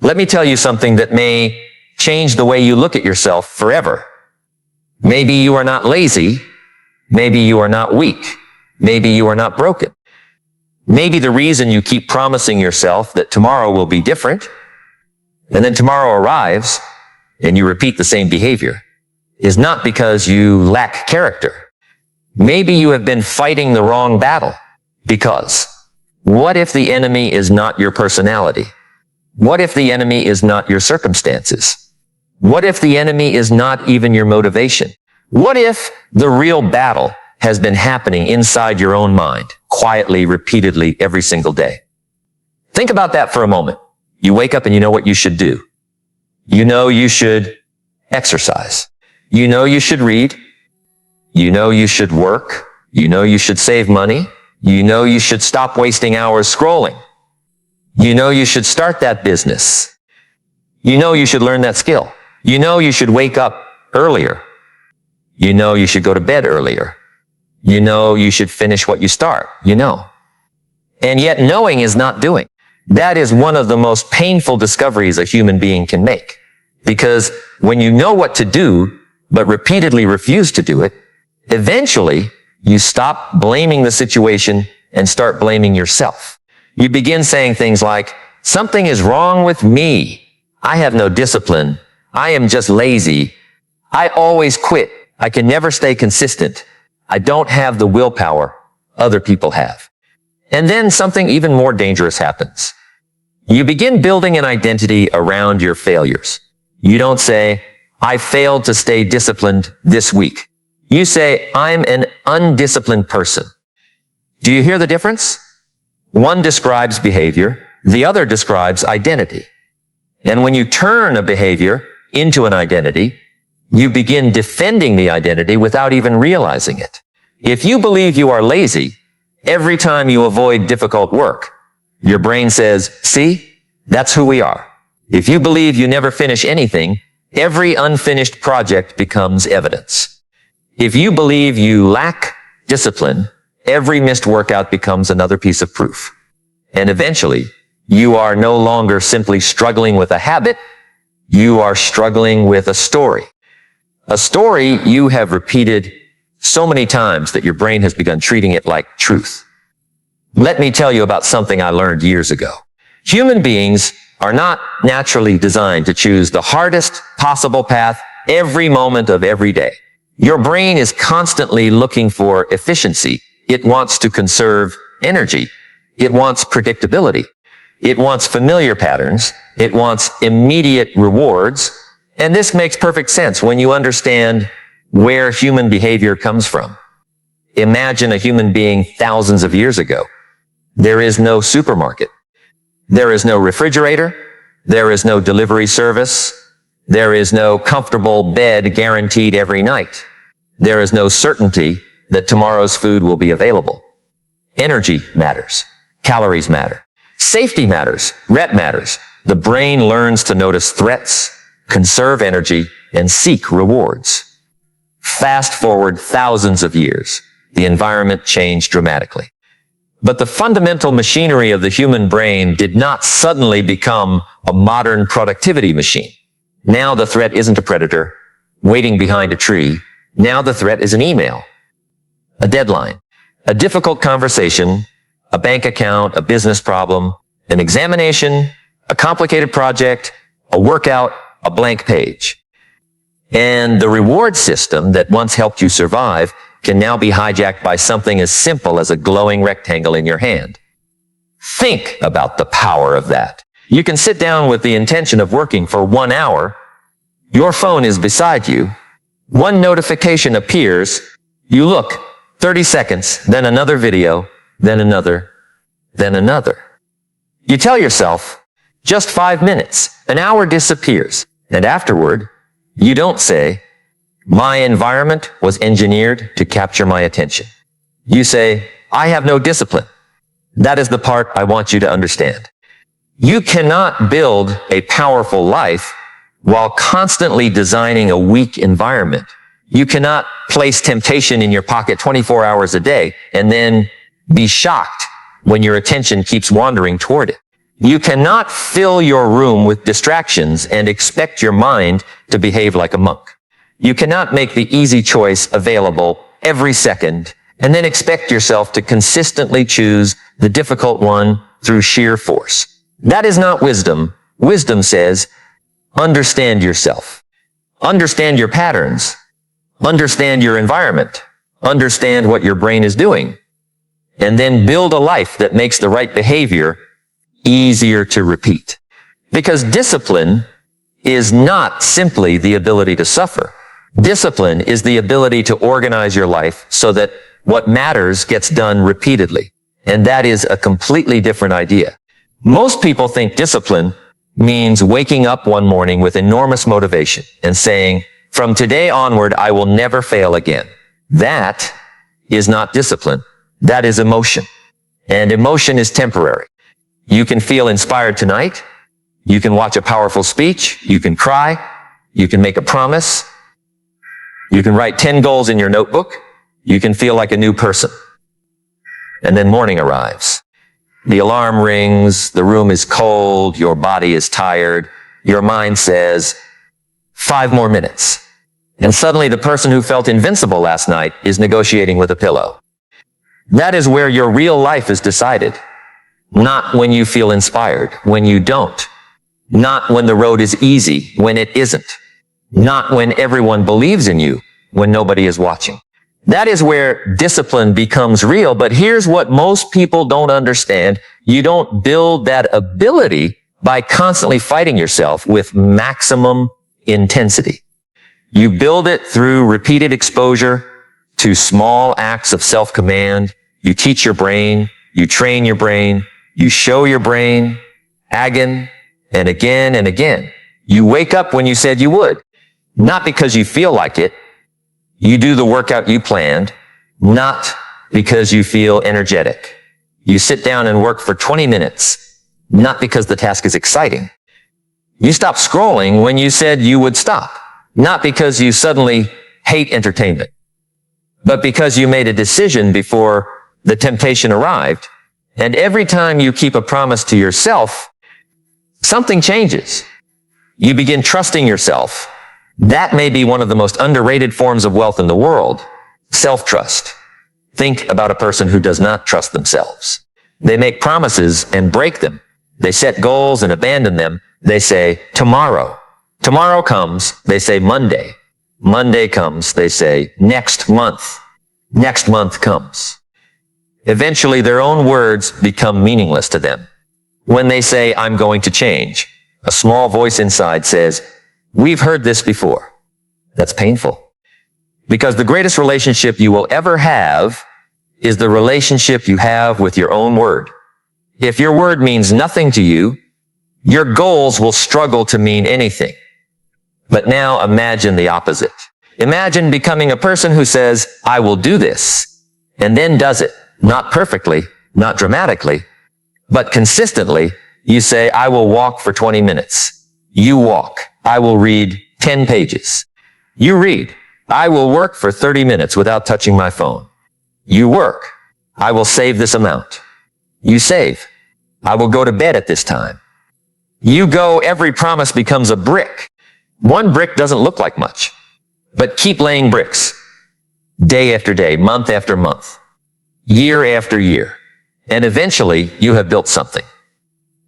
Let me tell you something that may change the way you look at yourself forever. Maybe you are not lazy. Maybe you are not weak. Maybe you are not broken. Maybe the reason you keep promising yourself that tomorrow will be different, and then tomorrow arrives and you repeat the same behavior, is not because you lack character. Maybe you have been fighting the wrong battle. Because what if the enemy is not your personality? What if the enemy is not your circumstances? What if the enemy is not even your motivation? What if the real battle has been happening inside your own mind, quietly, repeatedly, every single day? Think about that for a moment. You wake up and you know what you should do. You know you should exercise. You know you should read. You know you should work. You know you should save money. You know you should stop wasting hours scrolling. You know you should start that business. You know you should learn that skill. You know you should wake up earlier. You know you should go to bed earlier. You know you should finish what you start. You know. And yet knowing is not doing. That is one of the most painful discoveries a human being can make. Because when you know what to do, but repeatedly refuse to do it, eventually you stop blaming the situation and start blaming yourself. You begin saying things like, something is wrong with me. I have no discipline. I am just lazy. I always quit. I can never stay consistent. I don't have the willpower other people have. And then something even more dangerous happens. You begin building an identity around your failures. You don't say, I failed to stay disciplined this week. You say, I'm an undisciplined person. Do you hear the difference? One describes behavior, the other describes identity. And when you turn a behavior into an identity, you begin defending the identity without even realizing it. If you believe you are lazy, every time you avoid difficult work, your brain says, see, that's who we are. If you believe you never finish anything, every unfinished project becomes evidence. If you believe you lack discipline, every missed workout becomes another piece of proof. And eventually, you are no longer simply struggling with a habit, you are struggling with a story. A story you have repeated so many times that your brain has begun treating it like truth. Let me tell you about something I learned years ago. Human beings are not naturally designed to choose the hardest possible path every moment of every day. Your brain is constantly looking for efficiency. It wants to conserve energy. It wants predictability. It wants familiar patterns. It wants immediate rewards. And this makes perfect sense when you understand where human behavior comes from. Imagine a human being thousands of years ago. There is no supermarket. There is no refrigerator. There is no delivery service. There is no comfortable bed guaranteed every night. There is no certainty that tomorrow's food will be available. Energy matters. Calories matter. Safety matters. Rep matters. The brain learns to notice threats, conserve energy, and seek rewards. Fast forward thousands of years, the environment changed dramatically. But the fundamental machinery of the human brain did not suddenly become a modern productivity machine. Now the threat isn't a predator waiting behind a tree. Now the threat is an email, a deadline, a difficult conversation, a bank account, a business problem, an examination, a complicated project, a workout, a blank page. And the reward system that once helped you survive can now be hijacked by something as simple as a glowing rectangle in your hand. Think about the power of that. You can sit down with the intention of working for 1 hour. Your phone is beside you. One notification appears. You look, 30 seconds, then another video, then another, then another. You tell yourself, just 5 minutes, an hour disappears. And afterward, you don't say, my environment was engineered to capture my attention. You say, I have no discipline. That is the part I want you to understand. You cannot build a powerful life while constantly designing a weak environment. You cannot place temptation in your pocket 24 hours a day and then be shocked when your attention keeps wandering toward it. You cannot fill your room with distractions and expect your mind to behave like a monk. You cannot make the easy choice available every second and then expect yourself to consistently choose the difficult one through sheer force. That is not wisdom. Wisdom says, understand yourself. Understand your patterns. Understand your environment. Understand what your brain is doing. And then build a life that makes the right behavior easier to repeat. Because discipline is not simply the ability to suffer. Discipline is the ability to organize your life so that what matters gets done repeatedly. And that is a completely different idea. Most people think discipline means waking up one morning with enormous motivation and saying, from today onward, I will never fail again. That is not discipline. That is emotion. And emotion is temporary. You can feel inspired tonight. You can watch a powerful speech. You can cry. You can make a promise. You can write 10 goals in your notebook. You can feel like a new person. And then morning arrives. The alarm rings. The room is cold. Your body is tired. Your mind says, 5 more minutes. And suddenly the person who felt invincible last night is negotiating with a pillow. That is where your real life is decided. Not when you feel inspired, when you don't. Not when the road is easy, when it isn't. Not when everyone believes in you, when nobody is watching. That is where discipline becomes real, but here's what most people don't understand. You don't build that ability by constantly fighting yourself with maximum intensity. You build it through repeated exposure to small acts of self-command. You teach your brain, you train your brain, you show your brain again and again and again. You wake up when you said you would, not because you feel like it. You do the workout you planned, not because you feel energetic. You sit down and work for 20 minutes, not because the task is exciting. You stop scrolling when you said you would stop, not because you suddenly hate entertainment, but because you made a decision before the temptation arrived. And every time you keep a promise to yourself, something changes. You begin trusting yourself. That may be one of the most underrated forms of wealth in the world. Self-trust. Think about a person who does not trust themselves. They make promises and break them. They set goals and abandon them. They say, tomorrow. Tomorrow comes. They say Monday. Monday comes. They say next month. Next month comes. Eventually, their own words become meaningless to them. When they say, I'm going to change, a small voice inside says, we've heard this before. That's painful. Because the greatest relationship you will ever have is the relationship you have with your own word. If your word means nothing to you, your goals will struggle to mean anything. But now imagine the opposite. Imagine becoming a person who says, I will do this, and then does it. Not perfectly, not dramatically, but consistently. You say, I will walk for 20 minutes. You walk. I will read 10 pages. You read. I will work for 30 minutes without touching my phone. You work. I will save this amount. You save. I will go to bed at this time. You go, every promise becomes a brick. One brick doesn't look like much, but keep laying bricks. Day after day, month after month. Year after year, and eventually you have built something.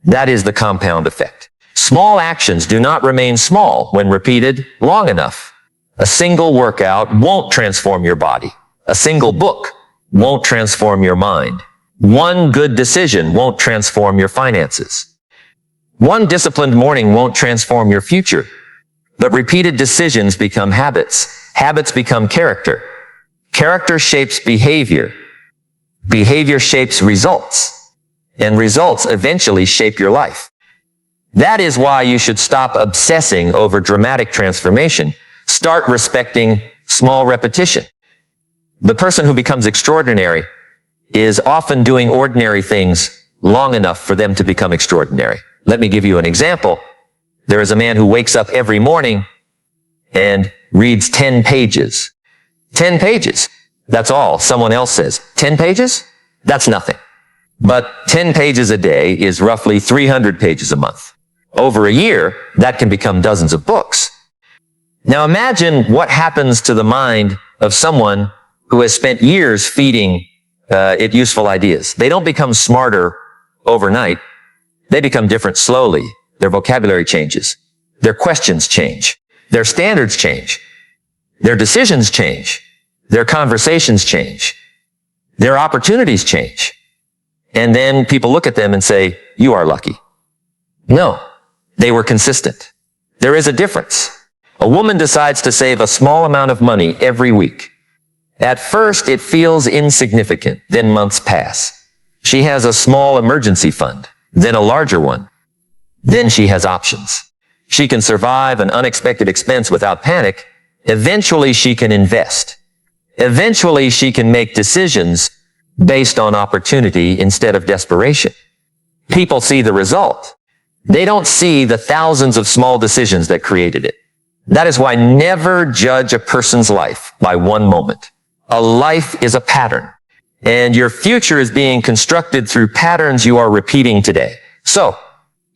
That is the compound effect. Small actions do not remain small when repeated long enough. A single workout won't transform your body. A single book won't transform your mind. One good decision won't transform your finances. One disciplined morning won't transform your future. But repeated decisions become habits. Habits become character. Character shapes behavior. Behavior shapes results, and results eventually shape your life. That is why you should stop obsessing over dramatic transformation. Start respecting small repetition. The person who becomes extraordinary is often doing ordinary things long enough for them to become extraordinary. Let me give you an example. There is a man who wakes up every morning and reads 10 pages. 10 pages. That's all. Someone else says, 10 pages? That's nothing. But 10 pages a day is roughly 300 pages a month. Over a year, that can become dozens of books. Now imagine what happens to the mind of someone who has spent years feeding it useful ideas. They don't become smarter overnight. They become different slowly. Their vocabulary changes. Their questions change. Their standards change. Their decisions change. Their conversations change. Their opportunities change. And then people look at them and say, you are lucky. No, they were consistent. There is a difference. A woman decides to save a small amount of money every week. At first, it feels insignificant. Then months pass. She has a small emergency fund, then a larger one. Then she has options. She can survive an unexpected expense without panic. Eventually, she can invest. Eventually, she can make decisions based on opportunity instead of desperation. People see the result. They don't see the thousands of small decisions that created it. That is why never judge a person's life by one moment. A life is a pattern, and your future is being constructed through patterns you are repeating today. So,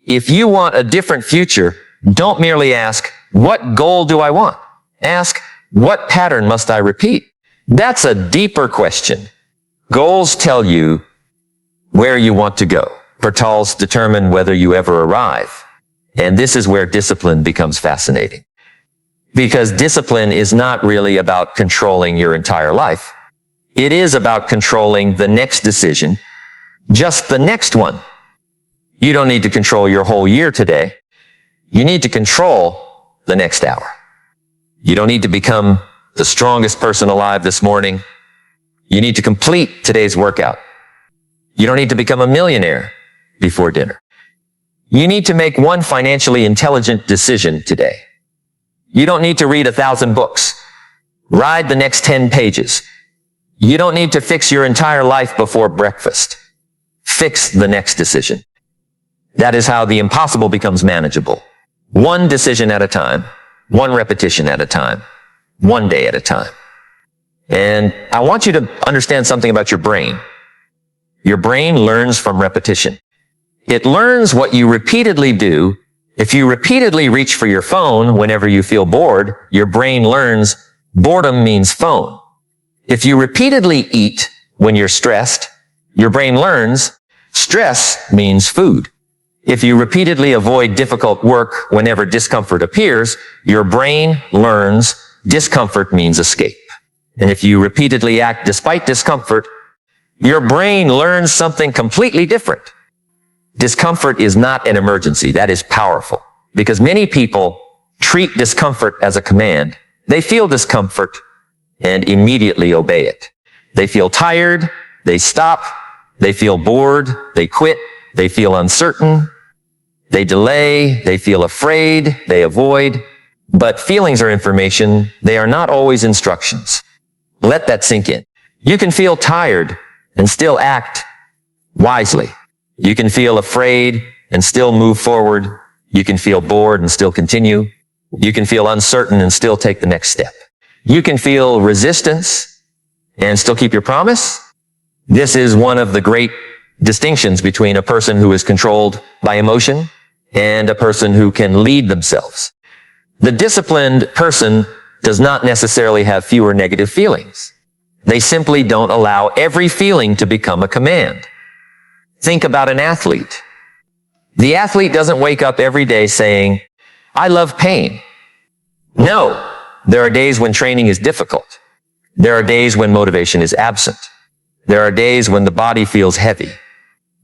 if you want a different future, don't merely ask, what goal do I want? Ask, what pattern must I repeat? That's a deeper question. Goals tell you where you want to go. Portals determine whether you ever arrive. And this is where discipline becomes fascinating. Because discipline is not really about controlling your entire life. It is about controlling the next decision, just the next one. You don't need to control your whole year today. You need to control the next hour. You don't need to become the strongest person alive this morning. You need to complete today's workout. You don't need to become a millionaire before dinner. You need to make one financially intelligent decision today. You don't need to read 1,000 books. Ride the next 10 pages. You don't need to fix your entire life before breakfast. Fix the next decision. That is how the impossible becomes manageable. One decision at a time, one repetition at a time, one day at a time. And I want you to understand something about your brain. Your brain learns from repetition. It learns what you repeatedly do. If you repeatedly reach for your phone whenever you feel bored, your brain learns boredom means phone. If you repeatedly eat when you're stressed, your brain learns stress means food. If you repeatedly avoid difficult work whenever discomfort appears, your brain learns discomfort means escape. And if you repeatedly act despite discomfort, your brain learns something completely different. Discomfort is not an emergency. That is powerful. Because many people treat discomfort as a command. They feel discomfort and immediately obey it. They feel tired. They stop. They feel bored. They quit. They feel uncertain. They delay. They feel afraid. They avoid. But feelings are information. They are not always instructions. Let that sink in. You can feel tired and still act wisely. You can feel afraid and still move forward. You can feel bored and still continue. You can feel uncertain and still take the next step. You can feel resistance and still keep your promise. This is one of the great distinctions between a person who is controlled by emotion and a person who can lead themselves. The disciplined person does not necessarily have fewer negative feelings. They simply don't allow every feeling to become a command. Think about an athlete. The athlete doesn't wake up every day saying, I love pain. No, there are days when training is difficult. There are days when motivation is absent. There are days when the body feels heavy.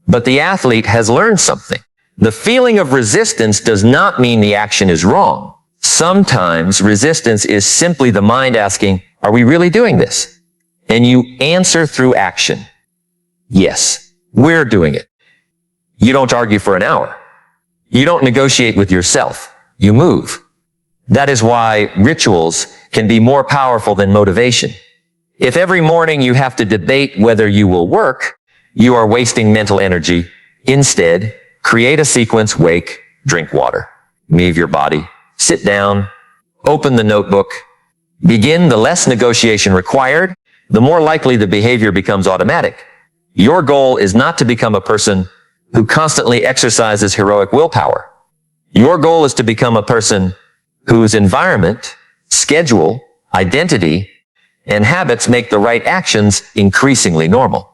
But the athlete has learned something. The feeling of resistance does not mean the action is wrong. Sometimes resistance is simply the mind asking, are we really doing this? And you answer through action. Yes, we're doing it. You don't argue for an hour. You don't negotiate with yourself. You move. That is why rituals can be more powerful than motivation. If every morning you have to debate whether you will work, you are wasting mental energy. Instead, create a sequence, wake, drink water, move your body, sit down, open the notebook, begin. The less negotiation required, the more likely the behavior becomes automatic. Your goal is not to become a person who constantly exercises heroic willpower. Your goal is to become a person whose environment, schedule, identity, and habits make the right actions increasingly normal.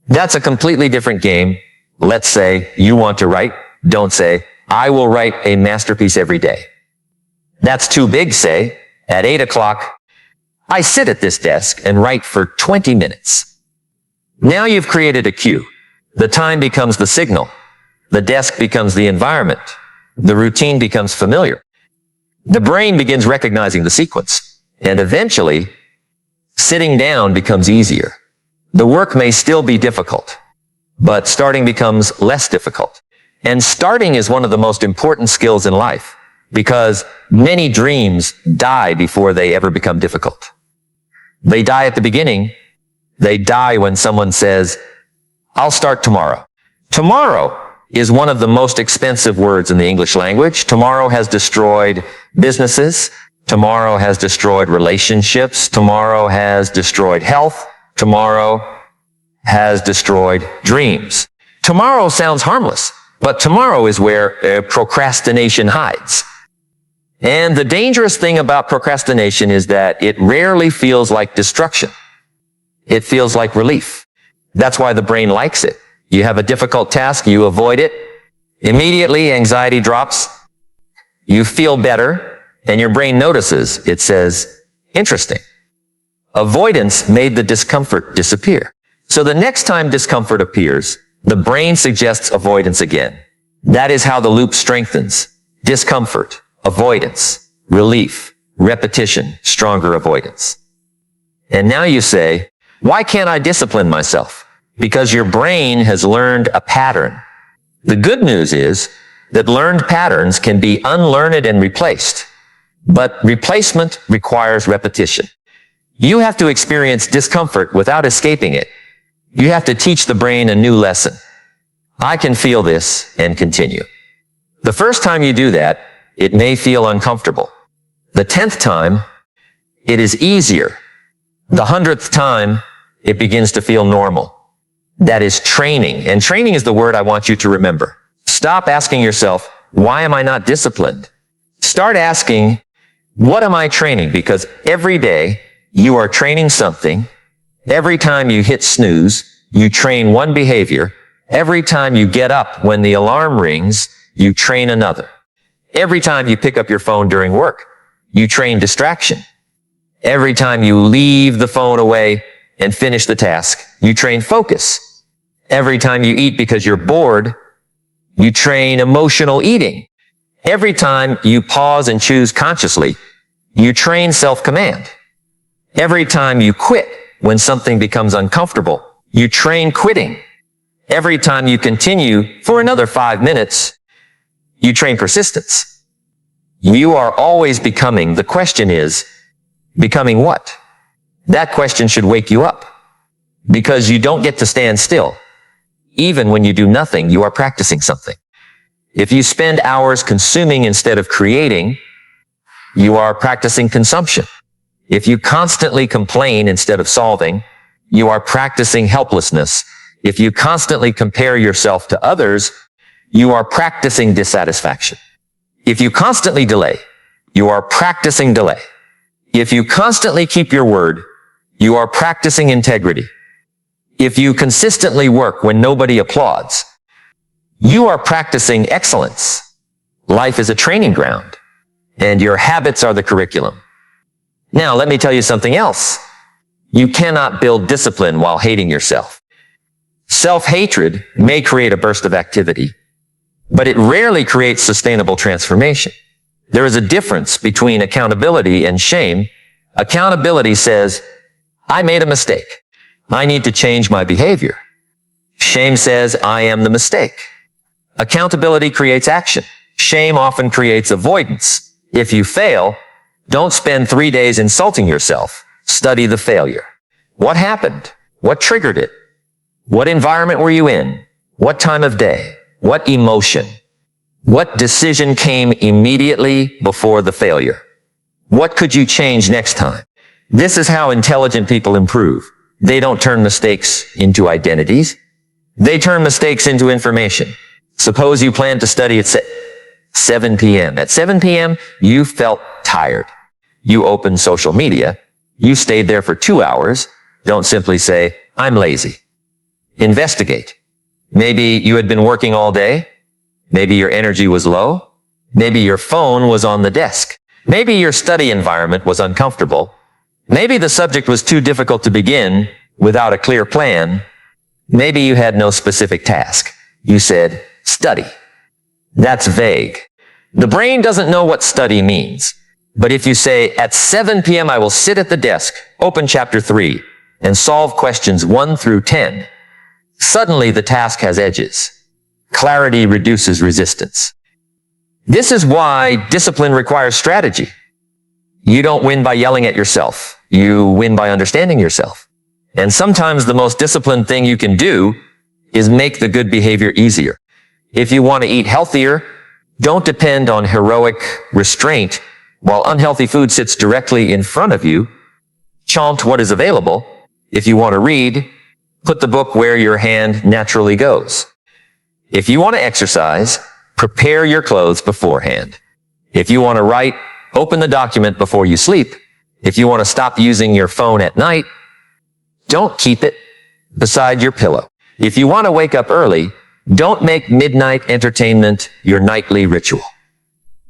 That's a completely different game. Let's say you want to write. Don't say, I will write a masterpiece every day. That's too big. Say, at 8 o'clock, I sit at this desk and write for 20 minutes. Now you've created a cue. The time becomes the signal. The desk becomes the environment. The routine becomes familiar. The brain begins recognizing the sequence. And eventually, sitting down becomes easier. The work may still be difficult, but starting becomes less difficult. And starting is one of the most important skills in life, because many dreams die before they ever become difficult. They die at the beginning. They die when someone says, I'll start tomorrow. Tomorrow is one of the most expensive words in the English language. Tomorrow has destroyed businesses. Tomorrow has destroyed relationships. Tomorrow has destroyed health. Tomorrow has destroyed dreams. Tomorrow sounds harmless, but tomorrow is where procrastination hides. And the dangerous thing about procrastination is that it rarely feels like destruction. It feels like relief. That's why the brain likes it. You have a difficult task, you avoid it. Immediately, anxiety drops. You feel better, and your brain notices. It says, interesting. Avoidance made the discomfort disappear. So the next time discomfort appears, the brain suggests avoidance again. That is how the loop strengthens. Discomfort, avoidance, relief, repetition, stronger avoidance. And now you say, why can't I discipline myself? Because your brain has learned a pattern. The good news is that learned patterns can be unlearned and replaced. But replacement requires repetition. You have to experience discomfort without escaping it. You have to teach the brain a new lesson. I can feel this and continue. The first time you do that, it may feel uncomfortable. The 10th time, it is easier. The 100th time, it begins to feel normal. That is training. And training is the word I want you to remember. Stop asking yourself, why am I not disciplined? Start asking, what am I training? Because every day you are training something. Every time you hit snooze, you train one behavior. Every time you get up when the alarm rings, you train another. Every time you pick up your phone during work, you train distraction. Every time you leave the phone away and finish the task, you train focus. Every time you eat because you're bored, you train emotional eating. Every time you pause and choose consciously, you train self-command. Every time you quit when something becomes uncomfortable, you train quitting. Every time you continue for another 5 minutes, you train persistence. You are always becoming. The question is, becoming what? That question should wake you up, because you don't get to stand still. Even when you do nothing, you are practicing something. If you spend hours consuming instead of creating, you are practicing consumption. If you constantly complain instead of solving, you are practicing helplessness. If you constantly compare yourself to others, you are practicing dissatisfaction. If you constantly delay, you are practicing delay. If you constantly keep your word, you are practicing integrity. If you consistently work when nobody applauds, you are practicing excellence. Life is a training ground, and your habits are the curriculum. Now, let me tell you something else. You cannot build discipline while hating yourself. Self-hatred may create a burst of activity, but it rarely creates sustainable transformation. There is a difference between accountability and shame. Accountability says, I made a mistake. I need to change my behavior. Shame says, I am the mistake. Accountability creates action. Shame often creates avoidance. If you fail, don't spend 3 days insulting yourself. Study the failure. What happened? What triggered it? What environment were you in? What time of day? What emotion? What decision came immediately before the failure? What could you change next time? This is how intelligent people improve. They don't turn mistakes into identities. They turn mistakes into information. Suppose you plan to study at 7 p.m. At 7 p.m., you felt tired. You opened social media. You stayed there for 2 hours. Don't simply say, I'm lazy. Investigate. Maybe you had been working all day. Maybe your energy was low. Maybe your phone was on the desk. Maybe your study environment was uncomfortable. Maybe the subject was too difficult to begin without a clear plan. Maybe you had no specific task. You said, study. That's vague. The brain doesn't know what study means. But if you say, at 7 p.m. I will sit at the desk, open chapter 3, and solve questions 1 through 10, suddenly the task has edges. Clarity reduces resistance. This is why discipline requires strategy. You don't win by yelling at yourself. You win by understanding yourself. And sometimes the most disciplined thing you can do is make the good behavior easier. If you want to eat healthier, don't depend on heroic restraint while unhealthy food sits directly in front of you. Chomp what is available. If you want to read, put the book where your hand naturally goes. If you want to exercise, prepare your clothes beforehand. If you want to write, open the document before you sleep. If you want to stop using your phone at night, don't keep it beside your pillow. If you want to wake up early, don't make midnight entertainment your nightly ritual.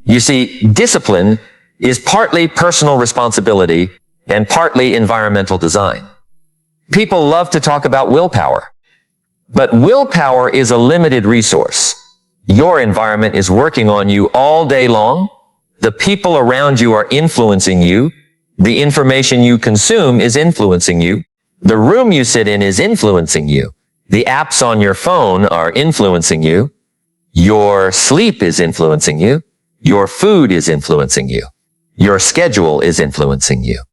You see, discipline is partly personal responsibility and partly environmental design. People love to talk about willpower, but willpower is a limited resource. Your environment is working on you all day long. The people around you are influencing you. The information you consume is influencing you. The room you sit in is influencing you. The apps on your phone are influencing you. Your sleep is influencing you. Your food is influencing you. Your schedule is influencing you.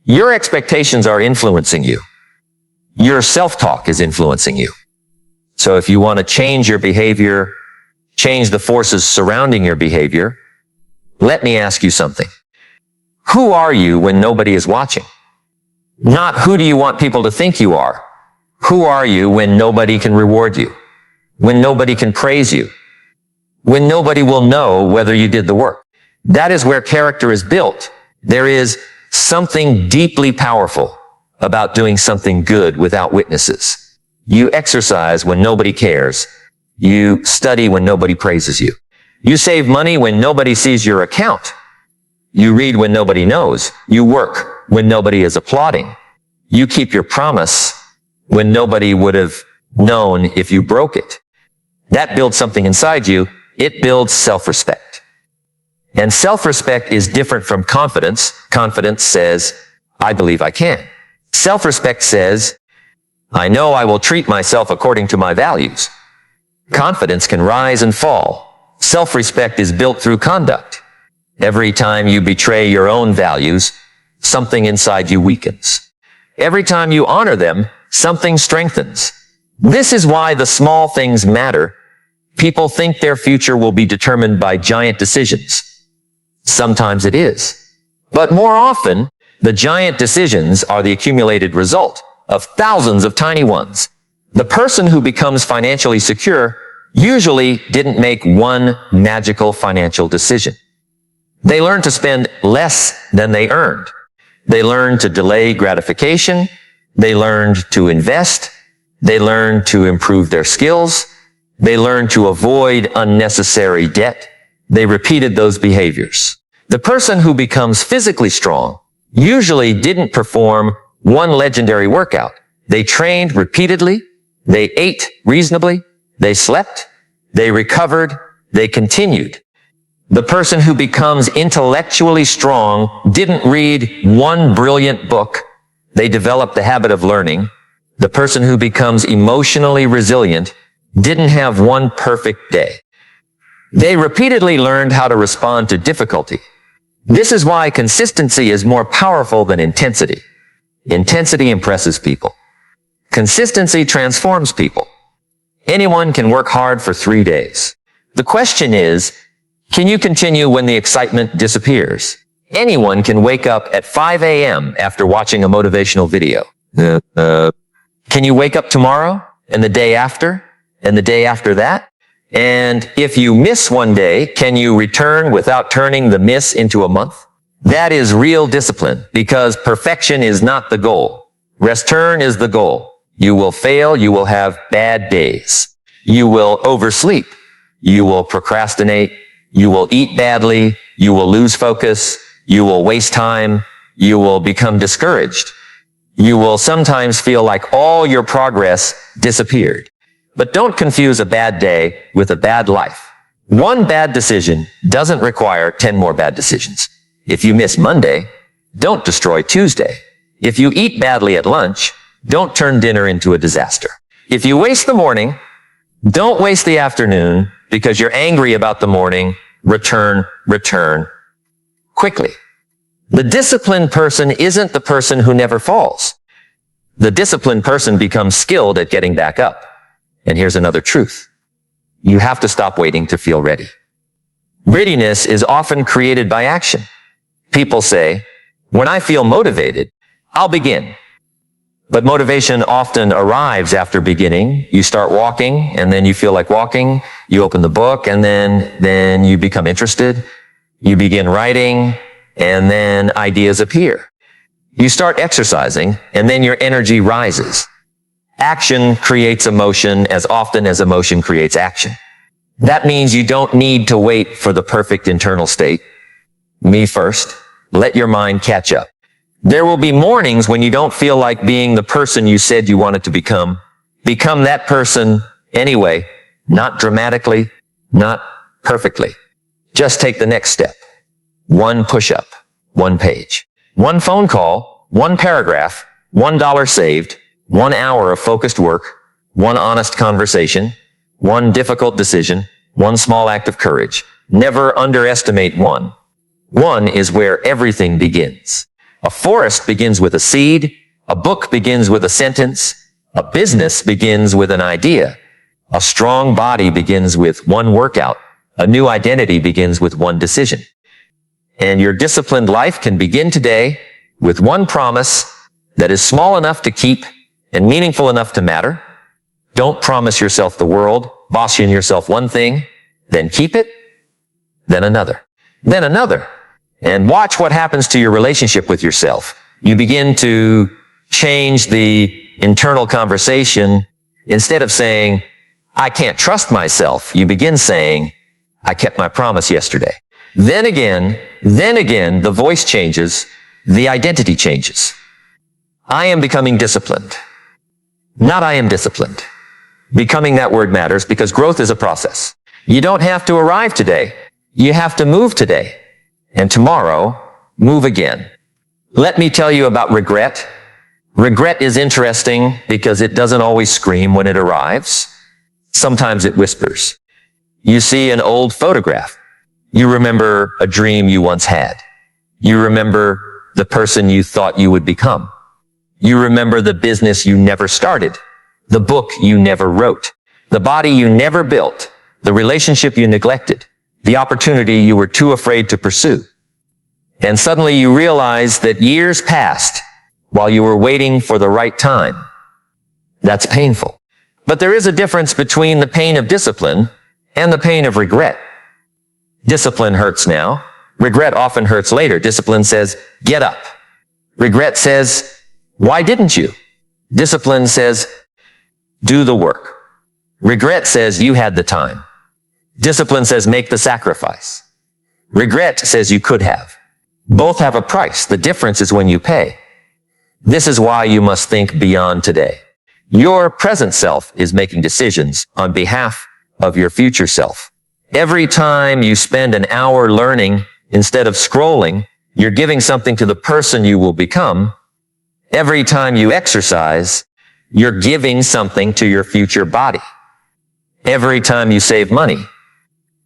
Your expectations are influencing you. Your self-talk is influencing you. So if you want to change your behavior, change the forces surrounding your behavior, let me ask you something. Who are you when nobody is watching? Not who do you want people to think you are. Who are you when nobody can reward you? When nobody can praise you? When nobody will know whether you did the work? That is where character is built. There is something deeply powerful about doing something good without witnesses. You exercise when nobody cares. You study when nobody praises you. You save money when nobody sees your account. You read when nobody knows. You work when nobody is applauding. You keep your promise when nobody would have known if you broke it. That builds something inside you. It builds self-respect. And self-respect is different from confidence. Confidence says, I believe I can. Self-respect says, I know I will treat myself according to my values. Confidence can rise and fall. Self-respect is built through conduct. Every time you betray your own values, something inside you weakens. Every time you honor them, something strengthens. This is why the small things matter. People think their future will be determined by giant decisions. Sometimes it is. But more often, the giant decisions are the accumulated result of thousands of tiny ones. The person who becomes financially secure usually didn't make one magical financial decision. They learned to spend less than they earned. They learned to delay gratification. They learned to invest. They learned to improve their skills. They learned to avoid unnecessary debt. They repeated those behaviors. The person who becomes physically strong usually didn't perform one legendary workout. They trained repeatedly. They ate reasonably. They slept. They recovered. They continued. The person who becomes intellectually strong didn't read one brilliant book. They developed the habit of learning. The person who becomes emotionally resilient didn't have one perfect day. They repeatedly learned how to respond to difficulty. This is why consistency is more powerful than intensity. Intensity impresses people. Consistency transforms people. Anyone can work hard for 3 days. The question is, can you continue when the excitement disappears? Anyone can wake up at 5 a.m. after watching a motivational video. Can you wake up tomorrow and the day after and the day after that? And if you miss one day, can you return without turning the miss into a month? That is real discipline, because perfection is not the goal. Return is the goal. You will fail. You will have bad days. You will oversleep. You will procrastinate. You will eat badly. You will lose focus. You will waste time. You will become discouraged. You will sometimes feel like all your progress disappeared. But don't confuse a bad day with a bad life. One bad decision doesn't require 10 more bad decisions. If you miss Monday, don't destroy Tuesday. If you eat badly at lunch, don't turn dinner into a disaster. If you waste the morning, don't waste the afternoon because you're angry about the morning. Return quickly. The disciplined person isn't the person who never falls. The disciplined person becomes skilled at getting back up. And here's another truth. You have to stop waiting to feel ready. Readiness is often created by action. People say, when I feel motivated, I'll begin. But motivation often arrives after beginning. You start walking, and then you feel like walking. You open the book, and then you become interested. You begin writing, and then ideas appear. You start exercising, and then your energy rises. Action creates emotion as often as emotion creates action. That means you don't need to wait for the perfect internal state. Me first. Let your mind catch up. There will be mornings when you don't feel like being the person you said you wanted to become. Become that person anyway, not dramatically, not perfectly. Just take the next step. One push-up, one page, one phone call, one paragraph, $1 saved, 1 hour of focused work, one honest conversation, one difficult decision, one small act of courage. Never underestimate one. One is where everything begins. A forest begins with a seed. A book begins with a sentence. A business begins with an idea. A strong body begins with one workout. A new identity begins with one decision. And your disciplined life can begin today with one promise that is small enough to keep and meaningful enough to matter. Don't promise yourself the world. Boss in yourself one thing, then keep it, then another, then another. And watch what happens to your relationship with yourself. You begin to change the internal conversation. Instead of saying, I can't trust myself, you begin saying, I kept my promise yesterday. Then again, the voice changes, the identity changes. I am becoming disciplined. Not I am disciplined. Becoming, that word matters because growth is a process. You don't have to arrive today. You have to move today. And tomorrow, move again. Let me tell you about regret. Regret is interesting because it doesn't always scream when it arrives. Sometimes it whispers. You see an old photograph. You remember a dream you once had. You remember the person you thought you would become. You remember the business you never started, the book you never wrote, the body you never built, the relationship you neglected, the opportunity you were too afraid to pursue. And suddenly you realize that years passed while you were waiting for the right time. That's painful. But there is a difference between the pain of discipline and the pain of regret. Discipline hurts now. Regret often hurts later. Discipline says, get up. Regret says, why didn't you? Discipline says, do the work. Regret says you had the time. Discipline says make the sacrifice. Regret says you could have. Both have a price. The difference is when you pay. This is why you must think beyond today. Your present self is making decisions on behalf of your future self. Every time you spend an hour learning instead of scrolling, you're giving something to the person you will become. Every time you exercise, you're giving something to your future body. Every time you save money,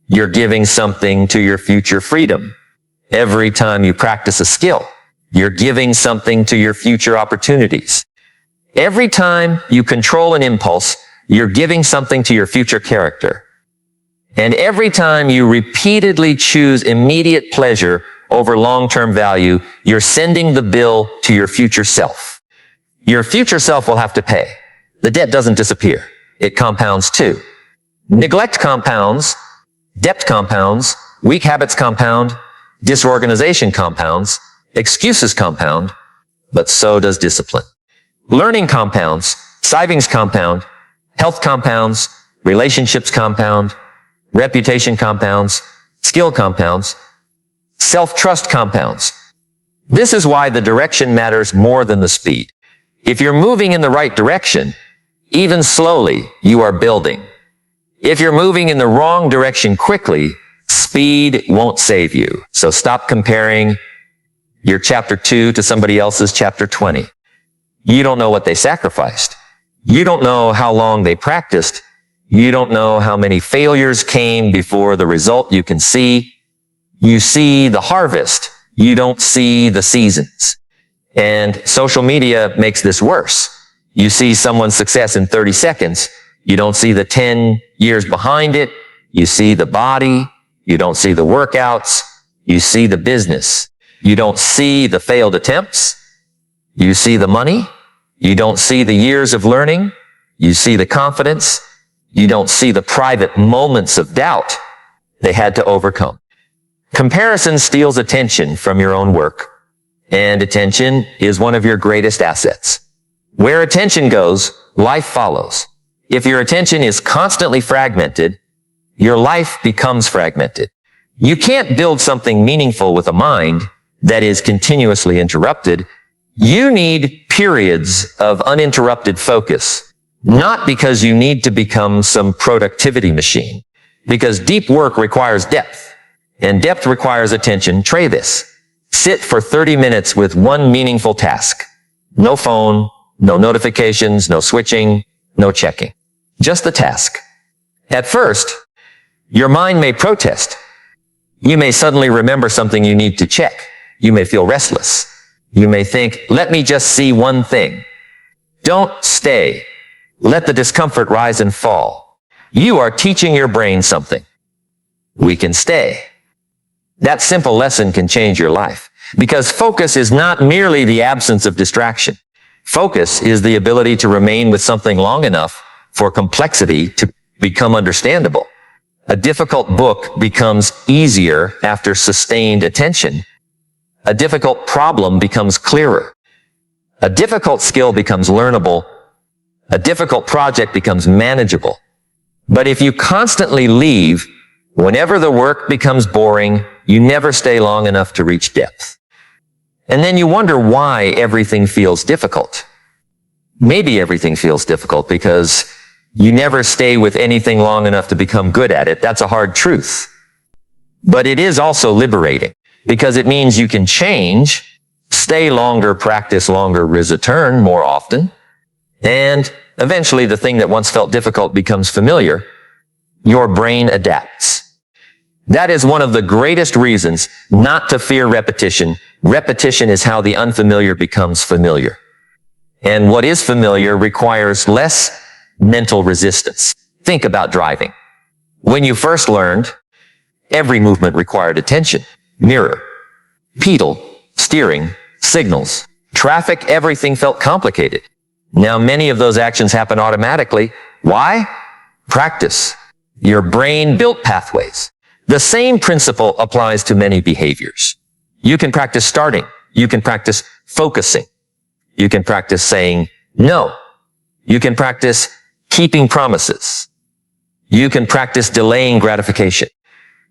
you're giving something to your future freedom. Every time you practice a skill, you're giving something to your future opportunities. Every time you control an impulse, you're giving something to your future character. And every time you repeatedly choose immediate pleasure over long-term value, you're sending the bill to your future self. Your future self will have to pay. The debt doesn't disappear. It compounds too. Neglect compounds, debt compounds, weak habits compound, disorganization compounds, excuses compound, but so does discipline. Learning compounds, savings compound, health compounds, relationships compound, reputation compounds, skill compounds, self-trust compounds. This is why the direction matters more than the speed. If you're moving in the right direction, even slowly, you are building. If you're moving in the wrong direction quickly, speed won't save you. So stop comparing your chapter 2 to somebody else's chapter 20. You don't know what they sacrificed. You don't know how long they practiced. You don't know how many failures came before the result you can see. You see the harvest. You don't see the seasons. And social media makes this worse. You see someone's success in 30 seconds. You don't see the 10 years behind it. You see the body. You don't see the workouts. You see the business. You don't see the failed attempts. You see the money. You don't see the years of learning. You see the confidence. You don't see the private moments of doubt they had to overcome. Comparison steals attention from your own work, and attention is one of your greatest assets. Where attention goes, life follows. If your attention is constantly fragmented, your life becomes fragmented. You can't build something meaningful with a mind that is continuously interrupted. You need periods of uninterrupted focus, not because you need to become some productivity machine, because deep work requires depth, and depth requires attention. Try this. Sit for 30 minutes with one meaningful task. No phone, no notifications, no switching, no checking. Just the task. At first, your mind may protest. You may suddenly remember something you need to check. You may feel restless. You may think, let me just see one thing. Don't stay. Let the discomfort rise and fall. You are teaching your brain something. We can stay. That simple lesson can change your life, because focus is not merely the absence of distraction. Focus is the ability to remain with something long enough for complexity to become understandable. A difficult book becomes easier after sustained attention. A difficult problem becomes clearer. A difficult skill becomes learnable. A difficult project becomes manageable. But if you constantly leave, whenever the work becomes boring, you never stay long enough to reach depth. And then you wonder why everything feels difficult. Maybe everything feels difficult because you never stay with anything long enough to become good at it. That's a hard truth. But it is also liberating, because it means you can change, stay longer, practice longer, return more often, and eventually the thing that once felt difficult becomes familiar. Your brain adapts. That is one of the greatest reasons not to fear repetition. Repetition is how the unfamiliar becomes familiar. And what is familiar requires less mental resistance. Think about driving. When you first learned, every movement required attention. Mirror, pedal, steering, signals, traffic, everything felt complicated. Now many of those actions happen automatically. Why? Practice. Your brain built pathways. The same principle applies to many behaviors. You can practice starting. You can practice focusing. You can practice saying no. You can practice keeping promises. You can practice delaying gratification.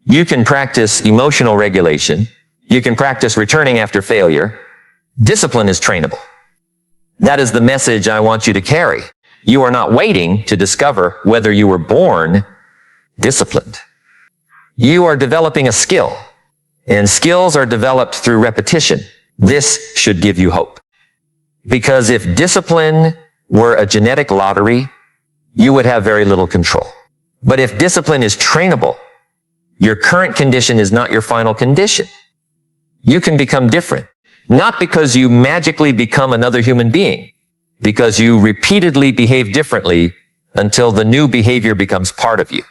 You can practice emotional regulation. You can practice returning after failure. Discipline is trainable. That is the message I want you to carry. You are not waiting to discover whether you were born disciplined. You are developing a skill, and skills are developed through repetition. This should give you hope. Because if discipline were a genetic lottery, you would have very little control. But if discipline is trainable, your current condition is not your final condition. You can become different. Not because you magically become another human being, because you repeatedly behave differently until the new behavior becomes part of you.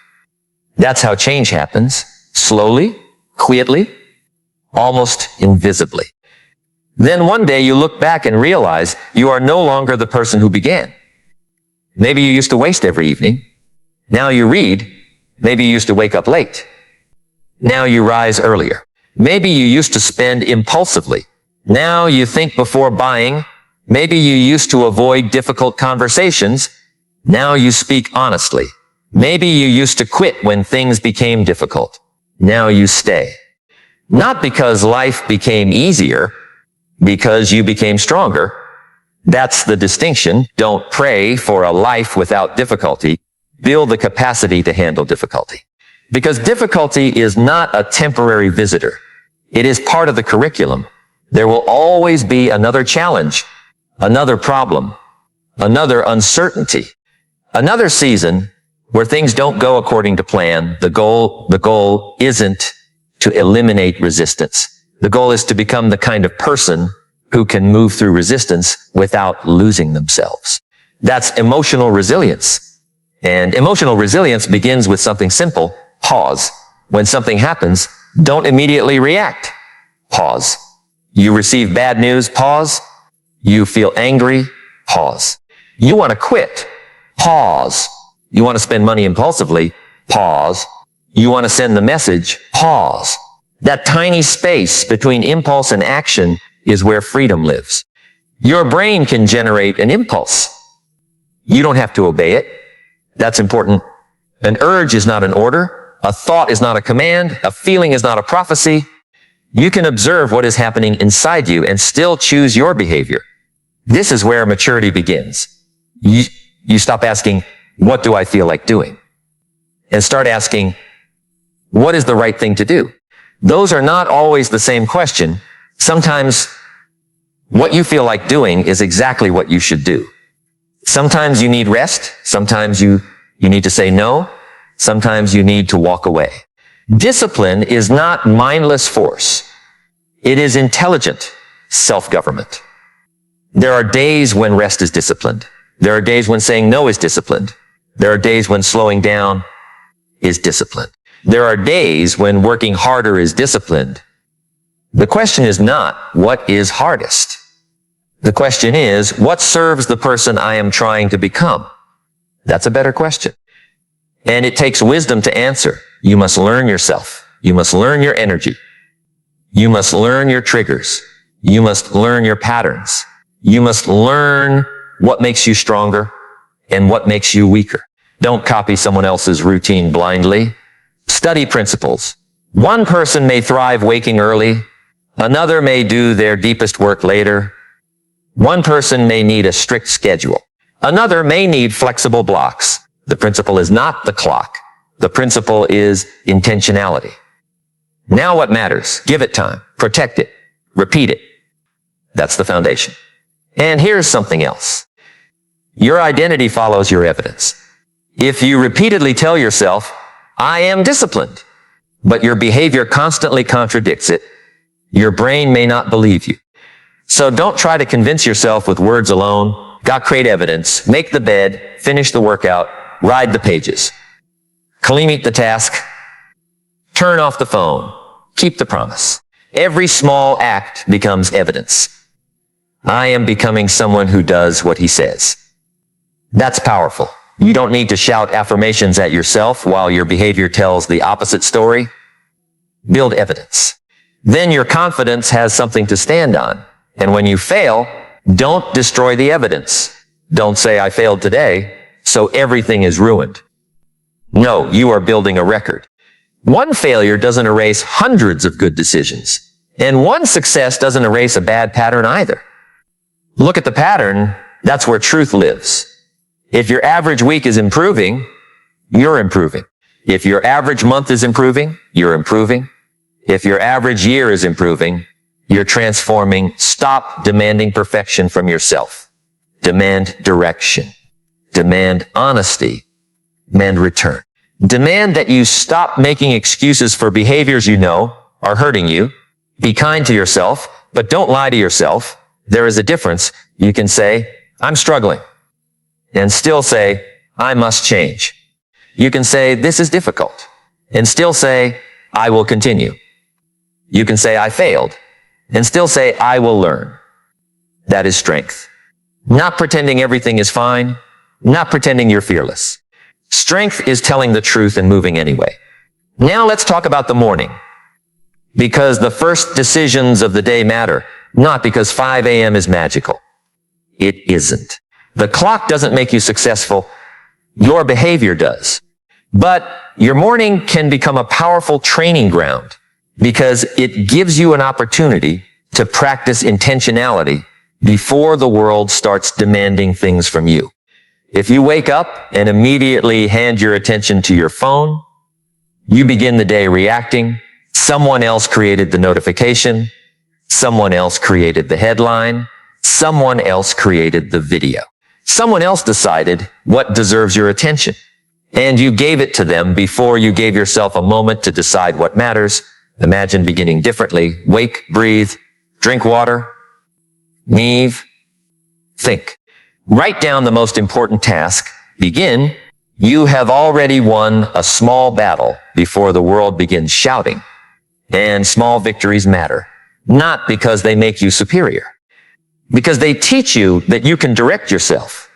That's how change happens. Slowly, quietly, almost invisibly. Then one day you look back and realize you are no longer the person who began. Maybe you used to waste every evening. Now you read. Maybe you used to wake up late. Now you rise earlier. Maybe you used to spend impulsively. Now you think before buying. Maybe you used to avoid difficult conversations. Now you speak honestly. Maybe you used to quit when things became difficult. Now you stay. Not because life became easier, because you became stronger. That's the distinction. Don't pray for a life without difficulty. Build the capacity to handle difficulty. Because difficulty is not a temporary visitor. It is part of the curriculum. There will always be another challenge, another problem, another uncertainty, another season where things don't go according to plan. The goal isn't to eliminate resistance. The goal is to become the kind of person who can move through resistance without losing themselves. That's emotional resilience. And emotional resilience begins with something simple. Pause. When something happens, don't immediately react. Pause. You receive bad news. Pause. You feel angry. Pause. You want to quit. Pause. You want to spend money impulsively. Pause. You want to send the message. Pause. That tiny space between impulse and action is where freedom lives. Your brain can generate an impulse. You don't have to obey it. That's important. An urge is not an order. A thought is not a command. A feeling is not a prophecy. You can observe what is happening inside you and still choose your behavior. This is where maturity begins. You stop asking, what do I feel like doing? And start asking, what is the right thing to do? Those are not always the same question. Sometimes what you feel like doing is exactly what you should do. Sometimes you need rest. Sometimes you need to say no. Sometimes you need to walk away. Discipline is not mindless force. It is intelligent self-government. There are days when rest is disciplined. There are days when saying no is disciplined. There are days when slowing down is disciplined. There are days when working harder is disciplined. The question is not what is hardest. The question is, what serves the person I am trying to become? That's a better question. And it takes wisdom to answer. You must learn yourself. You must learn your energy. You must learn your triggers. You must learn your patterns. You must learn what makes you stronger and what makes you weaker. Don't copy someone else's routine blindly. Study principles. One person may thrive waking early. Another may do their deepest work later. One person may need a strict schedule. Another may need flexible blocks. The principle is not the clock. The principle is intentionality. Now what matters? Give it time. Protect it. Repeat it. That's the foundation. And here's something else. Your identity follows your evidence. If you repeatedly tell yourself, I am disciplined, but your behavior constantly contradicts it, your brain may not believe you. So don't try to convince yourself with words alone. Got create evidence. Make the bed. Finish the workout. Ride the pages. Complete the task. Turn off the phone. Keep the promise. Every small act becomes evidence. I am becoming someone who does what he says. That's powerful. You don't need to shout affirmations at yourself while your behavior tells the opposite story. Build evidence. Then your confidence has something to stand on. And when you fail, don't destroy the evidence. Don't say, I failed today, so everything is ruined. No, you are building a record. One failure doesn't erase hundreds of good decisions. And one success doesn't erase a bad pattern either. Look at the pattern. That's where truth lives. If your average week is improving, you're improving. If your average month is improving, you're improving. If your average year is improving, you're transforming. Stop demanding perfection from yourself. Demand direction. Demand honesty. Demand return. Demand that you stop making excuses for behaviors you know are hurting you. Be kind to yourself, but don't lie to yourself. There is a difference. You can say, I'm struggling, and still say, I must change. You can say, this is difficult, and still say, I will continue. You can say, I failed, and still say, I will learn. That is strength. Not pretending everything is fine, not pretending you're fearless. Strength is telling the truth and moving anyway. Now let's talk about the morning. Because the first decisions of the day matter, not because 5 a.m. is magical. It isn't. The clock doesn't make you successful. Your behavior does. But your morning can become a powerful training ground because it gives you an opportunity to practice intentionality before the world starts demanding things from you. If you wake up and immediately hand your attention to your phone, you begin the day reacting. Someone else created the notification. Someone else created the headline. Someone else created the video. Someone else decided what deserves your attention. And you gave it to them before you gave yourself a moment to decide what matters. Imagine beginning differently. Wake, breathe, drink water, leave, think. Write down the most important task. Begin. You have already won a small battle before the world begins shouting. And small victories matter. Not because they make you superior. Because they teach you that you can direct yourself.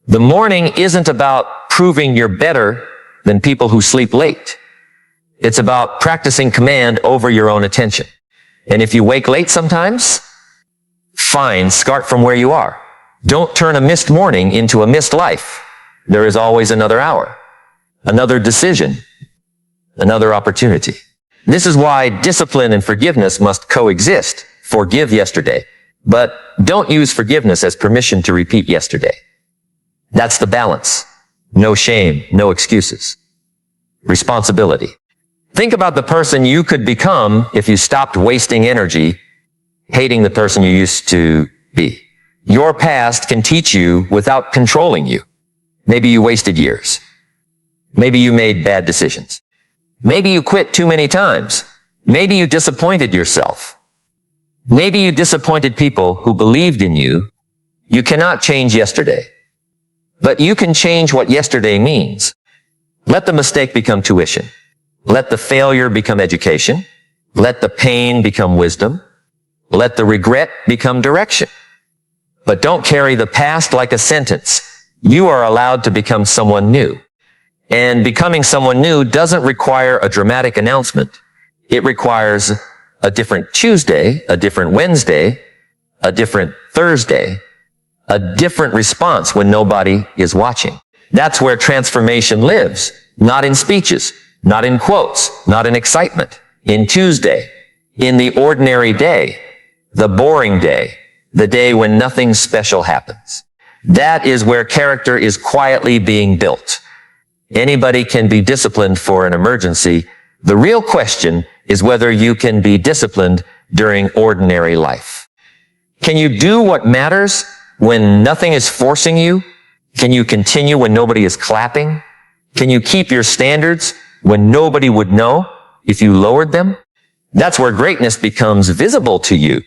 The morning isn't about proving you're better than people who sleep late. It's about practicing command over your own attention. And if you wake late sometimes, fine, start from where you are. Don't turn a missed morning into a missed life. There is always another hour, another decision, another opportunity. This is why discipline and forgiveness must coexist. Forgive yesterday, but don't use forgiveness as permission to repeat yesterday. That's the balance. No shame, no excuses. Responsibility. Think about the person you could become if you stopped wasting energy hating the person you used to be. Your past can teach you without controlling you. Maybe you wasted years. Maybe you made bad decisions. Maybe you quit too many times. Maybe you disappointed yourself. Maybe you disappointed people who believed in you. You cannot change yesterday, but you can change what yesterday means. Let the mistake become tuition. Let the failure become education. Let the pain become wisdom. Let the regret become direction. But don't carry the past like a sentence. You are allowed to become someone new. And becoming someone new doesn't require a dramatic announcement. It requires a different Tuesday, a different Wednesday, a different Thursday, a different response when nobody is watching. That's where transformation lives. Not in speeches, not in quotes, not in excitement. In Tuesday, in the ordinary day, the boring day, the day when nothing special happens. That is where character is quietly being built. Anybody can be disciplined for an emergency. The real question is whether you can be disciplined during ordinary life. Can you do what matters when nothing is forcing you? Can you continue when nobody is clapping? Can you keep your standards when nobody would know if you lowered them? That's where greatness becomes visible to you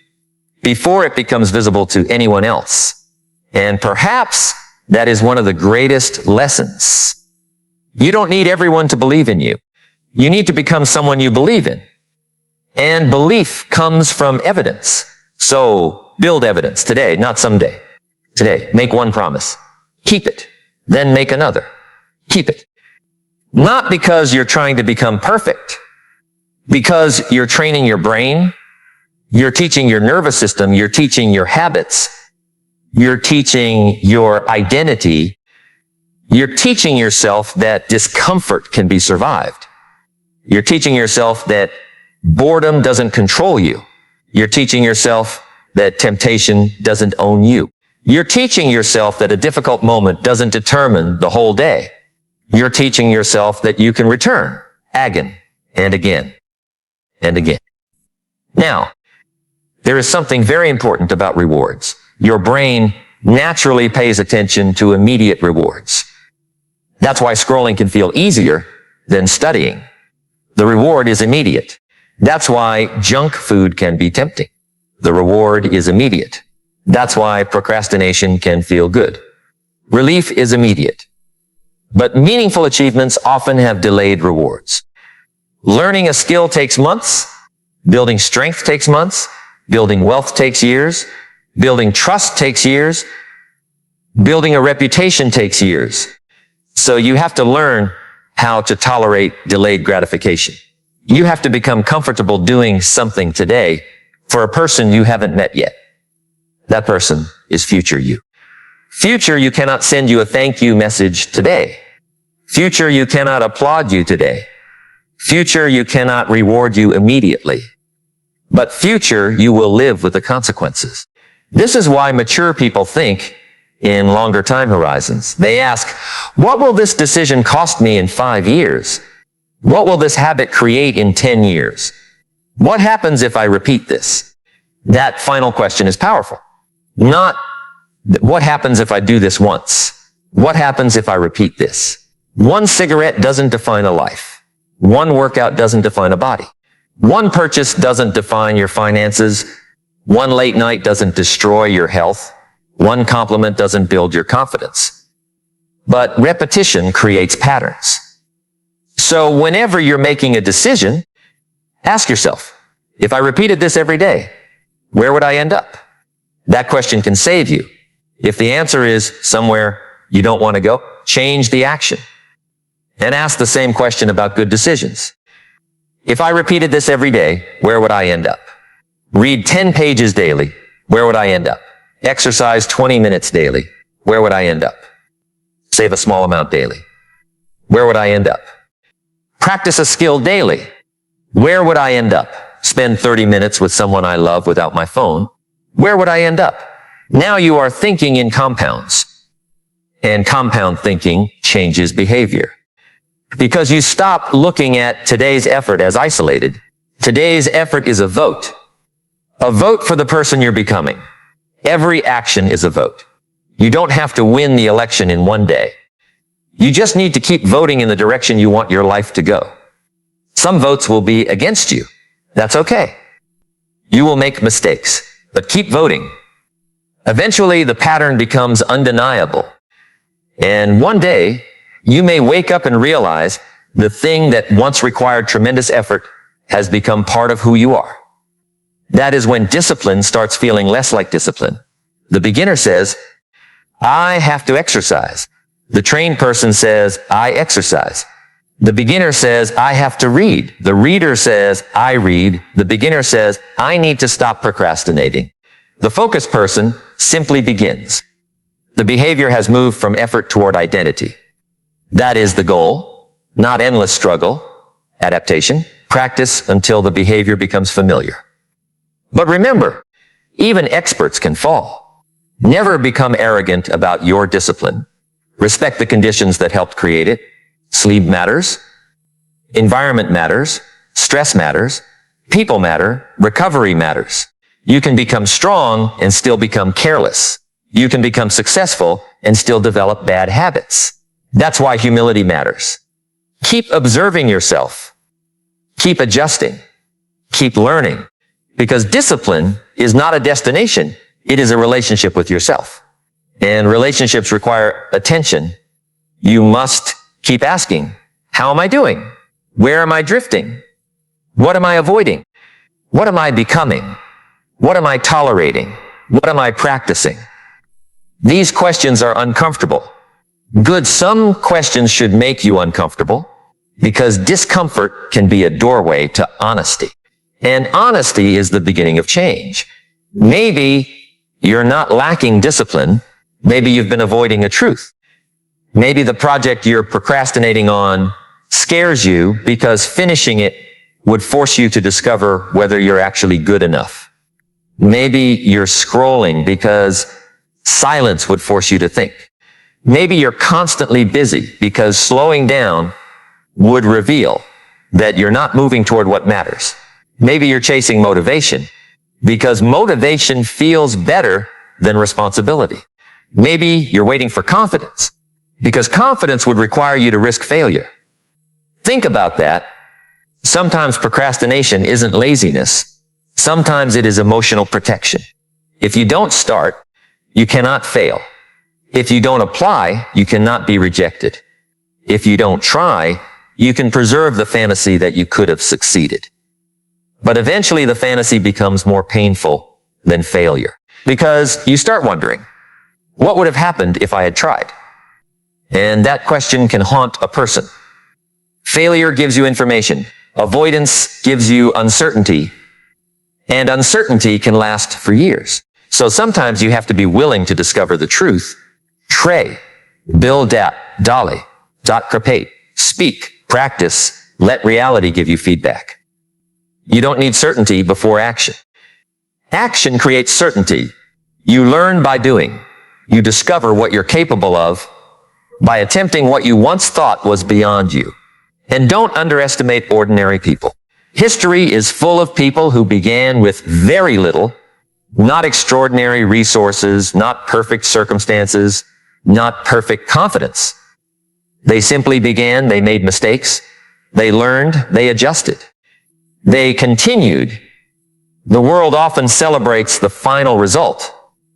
before it becomes visible to anyone else. And perhaps that is one of the greatest lessons. You don't need everyone to believe in you. You need to become someone you believe in. And belief comes from evidence. So build evidence today, not someday. Today, make one promise. Keep it. Then make another. Keep it. Not because you're trying to become perfect. Because you're training your brain. You're teaching your nervous system. You're teaching your habits. You're teaching your identity. You're teaching yourself that discomfort can be survived. You're teaching yourself that boredom doesn't control you. You're teaching yourself that temptation doesn't own you. You're teaching yourself that a difficult moment doesn't determine the whole day. You're teaching yourself that you can return again and again and again. Now, there is something very important about rewards. Your brain naturally pays attention to immediate rewards. That's why scrolling can feel easier than studying. The reward is immediate. That's why junk food can be tempting. The reward is immediate. That's why procrastination can feel good. Relief is immediate. But meaningful achievements often have delayed rewards. Learning a skill takes months. Building strength takes months. Building wealth takes years. Building trust takes years. Building a reputation takes years. So you have to learn how to tolerate delayed gratification. You have to become comfortable doing something today for a person you haven't met yet. That person is future you. Future you cannot send you a thank you message today. Future you cannot applaud you today. Future you cannot reward you immediately. But future you will live with the consequences. This is why mature people think in longer time horizons. They ask, what will this decision cost me in 5 years? What will this habit create in 10 years? What happens if I repeat this? That final question is powerful. Not, what happens if I do this once? What happens if I repeat this? One cigarette doesn't define a life. One workout doesn't define a body. One purchase doesn't define your finances. One late night doesn't destroy your health. One compliment doesn't build your confidence. But repetition creates patterns. So whenever you're making a decision, ask yourself, if I repeated this every day, where would I end up? That question can save you. If the answer is somewhere you don't want to go, change the action. And ask the same question about good decisions. If I repeated this every day, where would I end up? Read 10 pages daily, where would I end up? Exercise 20 minutes daily, where would I end up? Save a small amount daily, where would I end up? Practice a skill daily, where would I end up? Spend 30 minutes with someone I love without my phone, where would I end up? Now you are thinking in compounds, and compound thinking changes behavior. Because you stop looking at today's effort as isolated. Today's effort is a vote. A vote for the person you're becoming. Every action is a vote. You don't have to win the election in one day. You just need to keep voting in the direction you want your life to go. Some votes will be against you. That's okay. You will make mistakes, but keep voting. Eventually, the pattern becomes undeniable. And one day, you may wake up and realize the thing that once required tremendous effort has become part of who you are. That is when discipline starts feeling less like discipline. The beginner says, I have to exercise. The trained person says, I exercise. The beginner says, I have to read. The reader says, I read. The beginner says, I need to stop procrastinating. The focused person simply begins. The behavior has moved from effort toward identity. That is the goal, not endless struggle, adaptation, practice until the behavior becomes familiar. But remember, even experts can fall. Never become arrogant about your discipline. Respect the conditions that helped create it. Sleep matters. Environment matters. Stress matters. People matter. Recovery matters. You can become strong and still become careless. You can become successful and still develop bad habits. That's why humility matters. Keep observing yourself. Keep adjusting. Keep learning. Because discipline is not a destination. It is a relationship with yourself. And relationships require attention. You must keep asking, how am I doing? Where am I drifting? What am I avoiding? What am I becoming? What am I tolerating? What am I practicing? These questions are uncomfortable. Good, some questions should make you uncomfortable because discomfort can be a doorway to honesty. And honesty is the beginning of change. Maybe you're not lacking discipline. Maybe you've been avoiding a truth. Maybe the project you're procrastinating on scares you because finishing it would force you to discover whether you're actually good enough. Maybe you're scrolling because silence would force you to think. Maybe you're constantly busy because slowing down would reveal that you're not moving toward what matters. Maybe you're chasing motivation because motivation feels better than responsibility. Maybe you're waiting for confidence because confidence would require you to risk failure. Think about that. Sometimes procrastination isn't laziness. Sometimes it is emotional protection. If you don't start, you cannot fail. If you don't apply, you cannot be rejected. If you don't try, you can preserve the fantasy that you could have succeeded. But eventually the fantasy becomes more painful than failure. Because you start wondering, what would have happened if I had tried? And that question can haunt a person. Failure gives you information. Avoidance gives you uncertainty. And uncertainty can last for years. So sometimes you have to be willing to discover the truth. Trey, Bill Dat, Dolly, Dot Crepate, speak, practice, let reality give you feedback. You don't need certainty before action. Action creates certainty. You learn by doing. You discover what you're capable of by attempting what you once thought was beyond you. And don't underestimate ordinary people. History is full of people who began with very little, not extraordinary resources, not perfect circumstances, not perfect confidence. They simply began, they made mistakes, they learned, they adjusted. They continued. The world often celebrates the final result,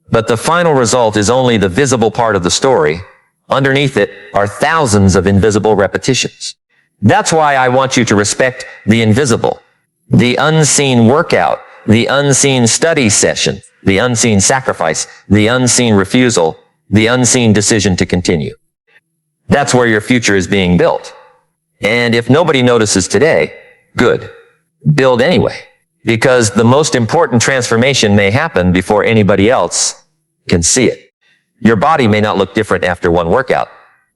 but the final result is only the visible part of the story. Underneath it are thousands of invisible repetitions. That's why I want you to respect the invisible, the unseen workout, the unseen study session, the unseen sacrifice, the unseen refusal, the unseen decision to continue. That's where your future is being built. And if nobody notices today, good. Build anyway. Because the most important transformation may happen before anybody else can see it. Your body may not look different after one workout,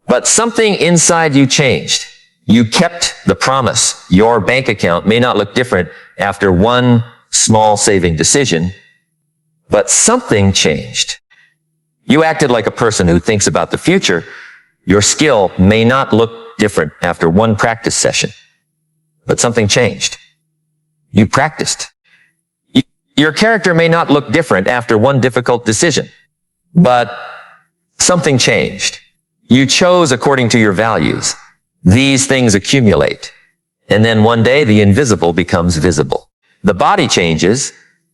but something inside you changed. You kept the promise. Your bank account may not look different after one small saving decision, but something changed. You acted like a person who thinks about the future. Your skill may not look different after one practice session, but something changed. You practiced. Your character may not look different after one difficult decision, but something changed. You chose according to your values. These things accumulate. And then one day the invisible becomes visible. The body changes.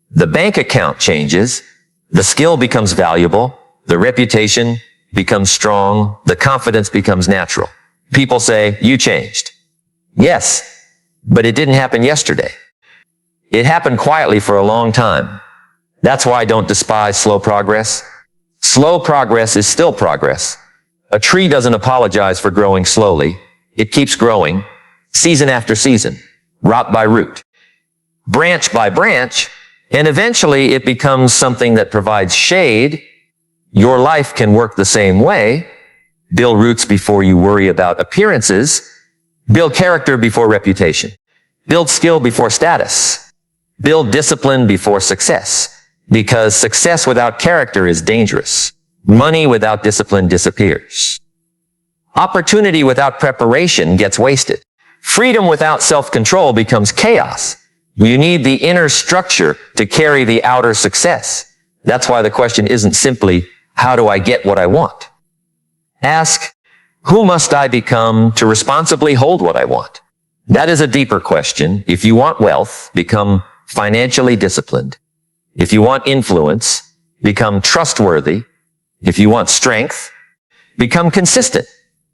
The bank account changes. The skill becomes valuable. The reputation becomes strong. The confidence becomes natural. People say, you changed. Yes, but it didn't happen yesterday. It happened quietly for a long time. That's why I don't despise slow progress. Slow progress is still progress. A tree doesn't apologize for growing slowly. It keeps growing, season after season, root by root, branch by branch, and eventually it becomes something that provides shade. Your life can work the same way. Build roots before you worry about appearances. Build character before reputation. Build skill before status. Build discipline before success. Because success without character is dangerous. Money without discipline disappears. Opportunity without preparation gets wasted. Freedom without self-control becomes chaos. You need the inner structure to carry the outer success. That's why the question isn't simply, how do I get what I want? Ask, who must I become to responsibly hold what I want? That is a deeper question. If you want wealth, become financially disciplined. If you want influence, become trustworthy. If you want strength, become consistent.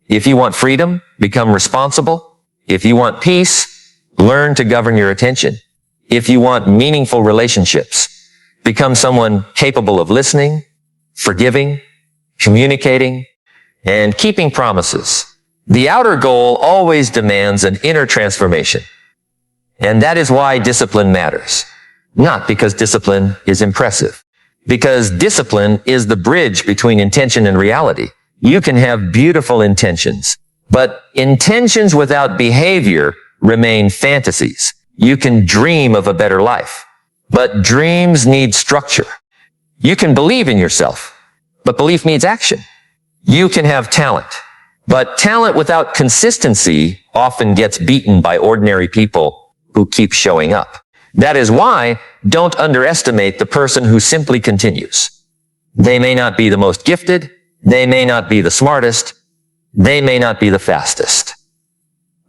If you want freedom, become responsible. If you want peace, learn to govern your attention. If you want meaningful relationships, become someone capable of listening, forgiving, communicating, and keeping promises. The outer goal always demands an inner transformation. And that is why discipline matters. Not because discipline is impressive. Because discipline is the bridge between intention and reality. You can have beautiful intentions, but intentions without behavior remain fantasies. You can dream of a better life, but dreams need structure. You can believe in yourself, but belief needs action. You can have talent, but talent without consistency often gets beaten by ordinary people who keep showing up. That is why don't underestimate the person who simply continues. They may not be the most gifted. They may not be the smartest. They may not be the fastest.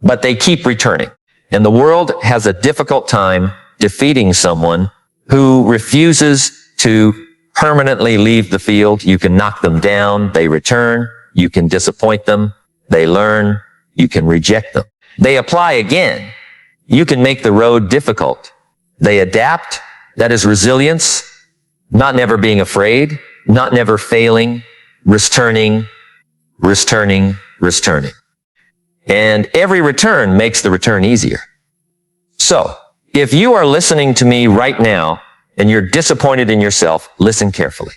But they keep returning. And the world has a difficult time defeating someone who refuses to permanently leave the field. You can knock them down. They return. You can disappoint them. They learn. You can reject them. They apply again. You can make the road difficult. They adapt. That is resilience. Not never being afraid. Not never failing. Returning. And every return makes the return easier. So, if you are listening to me right now and you're disappointed in yourself, listen carefully.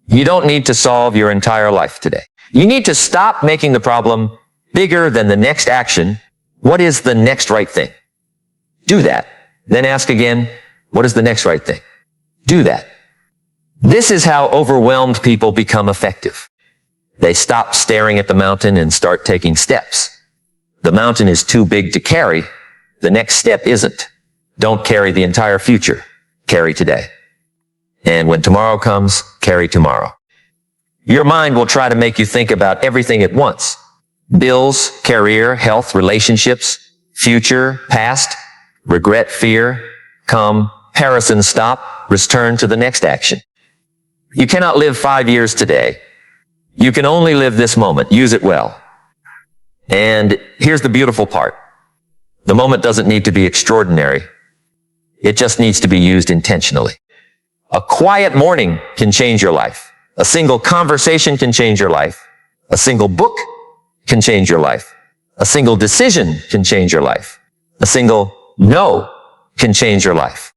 You don't need to solve your entire life today. You need to stop making the problem bigger than the next action. What is the next right thing? Do that. Then ask again, what is the next right thing? Do that. This is how overwhelmed people become effective. They stop staring at the mountain and start taking steps. The mountain is too big to carry. The next step isn't. Don't carry the entire future. Carry today. And when tomorrow comes, carry tomorrow. Your mind will try to make you think about everything at once. Bills, career, health, relationships, future, past, regret, fear, comparison, stop, return to the next action. You cannot live 5 years today. You can only live this moment. Use it well. And here's the beautiful part. The moment doesn't need to be extraordinary. It just needs to be used intentionally. A quiet morning can change your life. A single conversation can change your life. A single book can change your life. A single decision can change your life. A single no can change your life.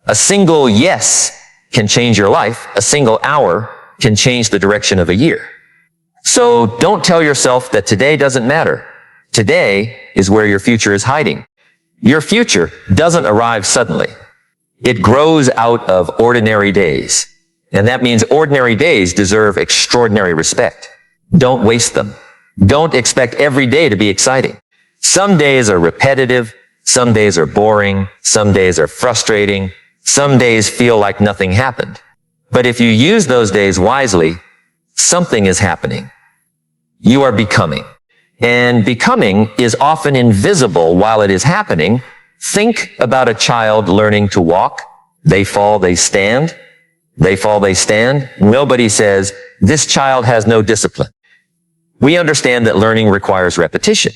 A single yes can change your life. A single hour can change the direction of a year. So don't tell yourself that today doesn't matter. Today is where your future is hiding. Your future doesn't arrive suddenly. It grows out of ordinary days. And that means ordinary days deserve extraordinary respect. Don't waste them. Don't expect every day to be exciting. Some days are repetitive. Some days are boring. Some days are frustrating. Some days feel like nothing happened. But if you use those days wisely, something is happening. You are becoming. And becoming is often invisible while it is happening. Think about a child learning to walk. They fall, they stand. They fall, they stand. Nobody says, this child has no discipline. We understand that learning requires repetition.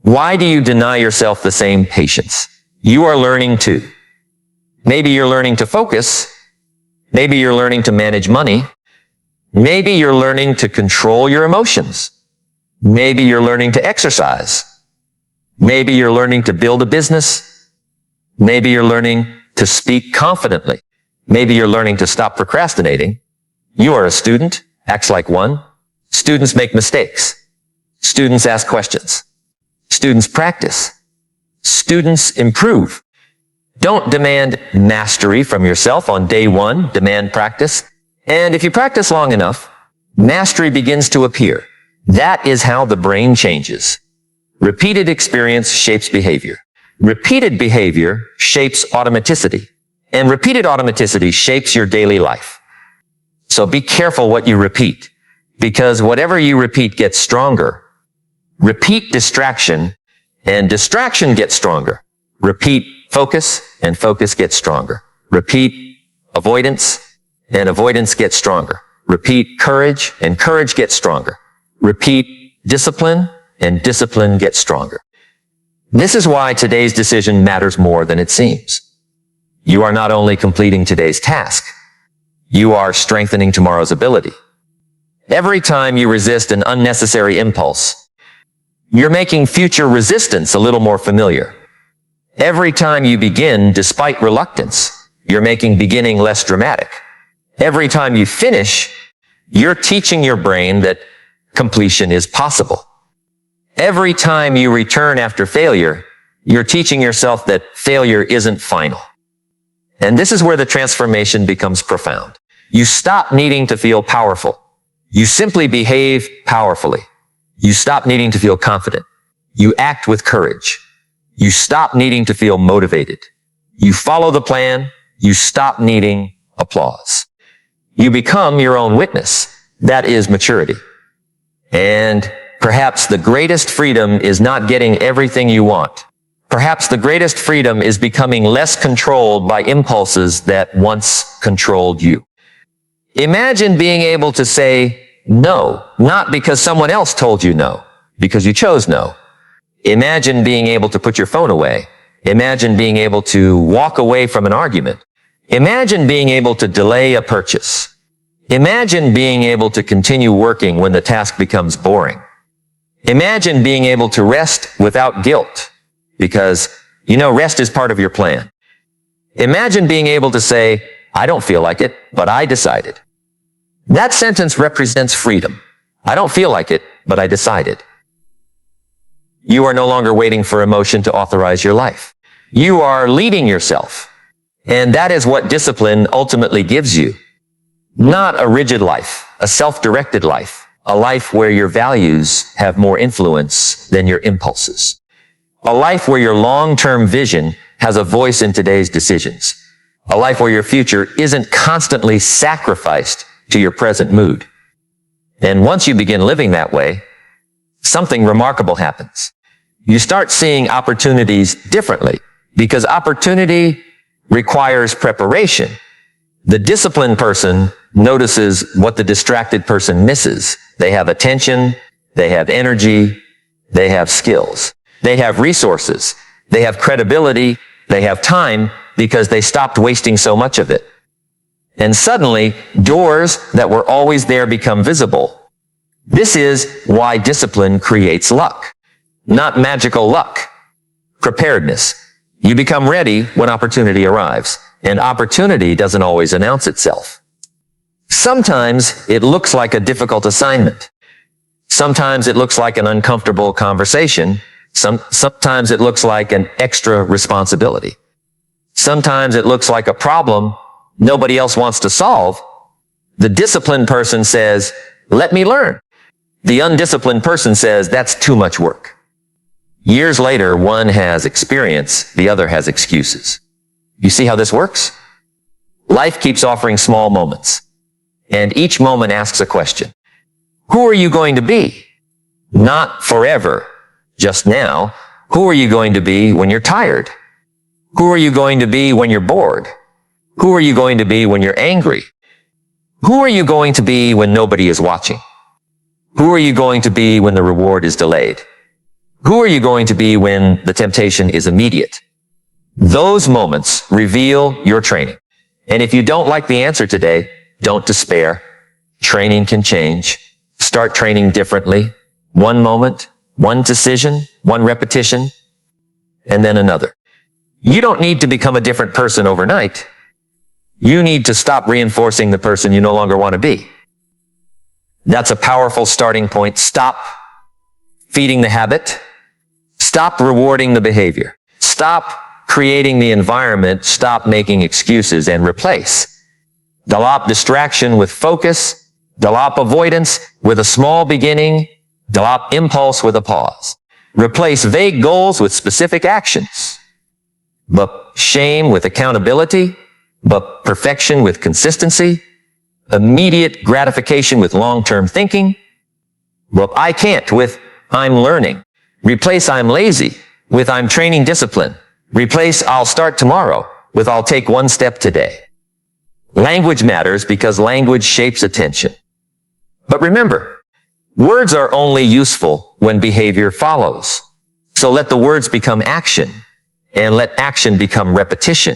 Why do you deny yourself the same patience? You are learning too. Maybe you're learning to focus. Maybe you're learning to manage money. Maybe you're learning to control your emotions. Maybe you're learning to exercise. Maybe you're learning to build a business. Maybe you're learning to speak confidently. Maybe you're learning to stop procrastinating. You are a student, acts like one. Students make mistakes. Students ask questions. Students practice. Students improve. Don't demand mastery from yourself on day one. Demand practice. And if you practice long enough, mastery begins to appear. That is how the brain changes. Repeated experience shapes behavior. Repeated behavior shapes automaticity. And repeated automaticity shapes your daily life. So be careful what you repeat, because whatever you repeat gets stronger. Repeat distraction, and distraction gets stronger. Repeat focus, and focus gets stronger. Repeat avoidance, and avoidance gets stronger. Repeat courage, and courage gets stronger. Repeat discipline, and discipline gets stronger. This is why today's decision matters more than it seems. You are not only completing today's task, you are strengthening tomorrow's ability. Every time you resist an unnecessary impulse, you're making future resistance a little more familiar. Every time you begin despite reluctance, you're making beginning less dramatic. Every time you finish, you're teaching your brain that completion is possible. Every time you return after failure, you're teaching yourself that failure isn't final. And this is where the transformation becomes profound. You stop needing to feel powerful. You simply behave powerfully. You stop needing to feel confident. You act with courage. You stop needing to feel motivated. You follow the plan. You stop needing applause. You become your own witness. That is maturity. And perhaps the greatest freedom is not getting everything you want. Perhaps the greatest freedom is becoming less controlled by impulses that once controlled you. Imagine being able to say no, not because someone else told you no, because you chose no. Imagine being able to put your phone away Imagine being able to walk away from an argument. Imagine being able to delay a purchase. Imagine being able to continue working when the task becomes boring. Imagine being able to rest without guilt, because, rest is part of your plan. Imagine being able to say, I don't feel like it, but I decided. That sentence represents freedom. I don't feel like it, but I decided. You are no longer waiting for emotion to authorize your life. You are leading yourself. And that is what discipline ultimately gives you. Not a rigid life, a self-directed life, a life where your values have more influence than your impulses. A life where your long-term vision has a voice in today's decisions. A life where your future isn't constantly sacrificed to your present mood. And once you begin living that way, something remarkable happens. You start seeing opportunities differently, because opportunity requires preparation. The disciplined person notices what the distracted person misses. They have attention, they have energy, they have skills, they have resources, they have credibility, they have time, because they stopped wasting so much of it. And suddenly, doors that were always there become visible. This is why discipline creates luck. Not magical luck. Preparedness. You become ready when opportunity arrives, and opportunity doesn't always announce itself. Sometimes it looks like a difficult assignment. Sometimes it looks like an uncomfortable conversation. Sometimes it looks like an extra responsibility. Sometimes it looks like a problem nobody else wants to solve. The disciplined person says, let me learn. The undisciplined person says, that's too much work. Years later, one has experience, the other has excuses. You see how this works? Life keeps offering small moments, and each moment asks a question. Who are you going to be? Not forever, just now. Who are you going to be when you're tired? Who are you going to be when you're bored? Who are you going to be when you're angry? Who are you going to be when nobody is watching? Who are you going to be when the reward is delayed? Who are you going to be when the temptation is immediate? Those moments reveal your training. And if you don't like the answer today, don't despair. Training can change. Start training differently. One moment, one decision, one repetition, and then another. You don't need to become a different person overnight. You need to stop reinforcing the person you no longer want to be. That's a powerful starting point. Stop feeding the habit. Stop rewarding the behavior. Stop creating the environment. Stop making excuses and replace. Develop distraction with focus. Develop avoidance with a small beginning. Develop impulse with a pause. Replace vague goals with specific actions. But shame with accountability. But perfection with consistency. Immediate gratification with long-term thinking. Well, I can't with I'm learning. Replace I'm lazy with I'm training discipline. Replace I'll start tomorrow with I'll take one step today. Language matters because language shapes attention. But remember, words are only useful when behavior follows. So let the words become action, and let action become repetition,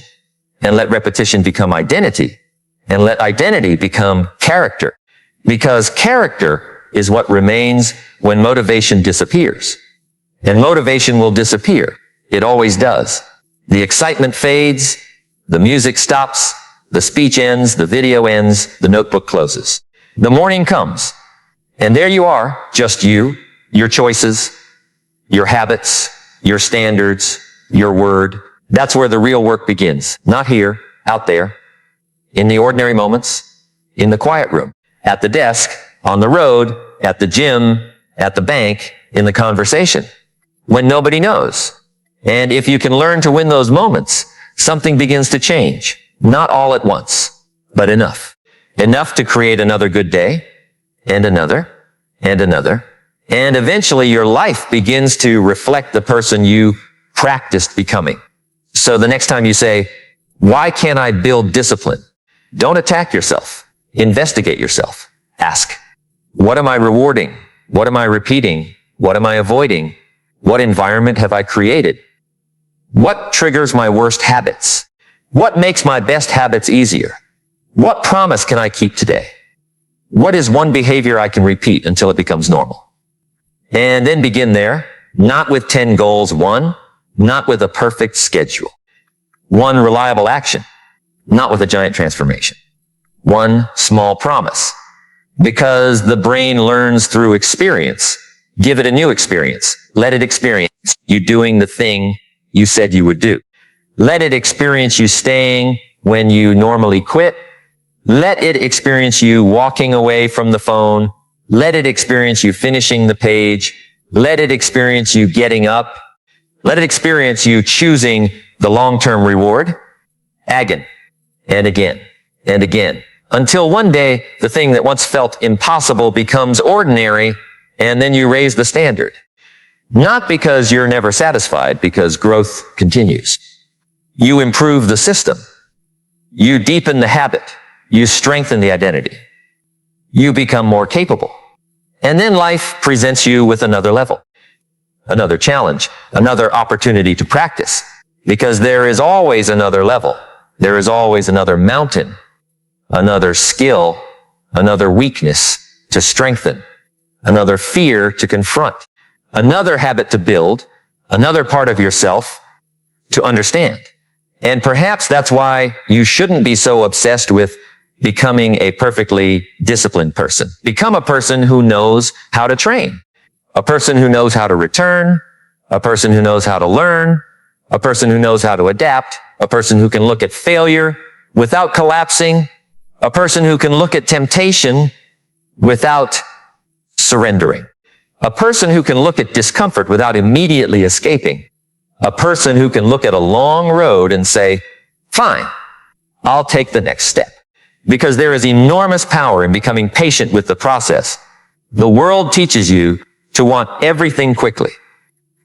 and let repetition become identity, and let identity become character. Because character is what remains when motivation disappears. And motivation will disappear. It always does. The excitement fades, the music stops, the speech ends, the video ends, the notebook closes. The morning comes, and there you are, just you, your choices, your habits, your standards, your word. That's where the real work begins. Not here, out there, in the ordinary moments, in the quiet room, at the desk, on the road, at the gym, at the bank, in the conversation, when nobody knows. And if you can learn to win those moments, something begins to change. Not all at once, but enough. Enough to create another good day, and another, and another. And eventually your life begins to reflect the person you practiced becoming. So the next time you say, why can't I build discipline? Don't attack yourself. Investigate yourself. Ask, what am I rewarding? What am I repeating? What am I avoiding? What environment have I created? What triggers my worst habits? What makes my best habits easier? What promise can I keep today? What is one behavior I can repeat until it becomes normal? And then begin there, not with 10 goals, not with a perfect schedule. One reliable action, not with a giant transformation. One small promise. Because the brain learns through experience. Give it a new experience. Let it experience you doing the thing you said you would do. Let it experience you staying when you normally quit. Let it experience you walking away from the phone. Let it experience you finishing the page. Let it experience you getting up. Let it experience you choosing the long-term reward again and again and again until one day the thing that once felt impossible becomes ordinary, and then you raise the standard. Not because you're never satisfied, because growth continues. You improve the system. You deepen the habit. You strengthen the identity. You become more capable. And then life presents you with another level, another challenge, another opportunity to practice. Because there is always another level. There is always another mountain, another skill, another weakness to strengthen, another fear to confront, another habit to build, another part of yourself to understand. And perhaps that's why you shouldn't be so obsessed with becoming a perfectly disciplined person. Become a person who knows how to train, a person who knows how to return, a person who knows how to learn, a person who knows how to adapt, a person who can look at failure without collapsing, a person who can look at temptation without surrendering, a person who can look at discomfort without immediately escaping, a person who can look at a long road and say, fine, I'll take the next step. Because there is enormous power in becoming patient with the process. The world teaches you to want everything quickly.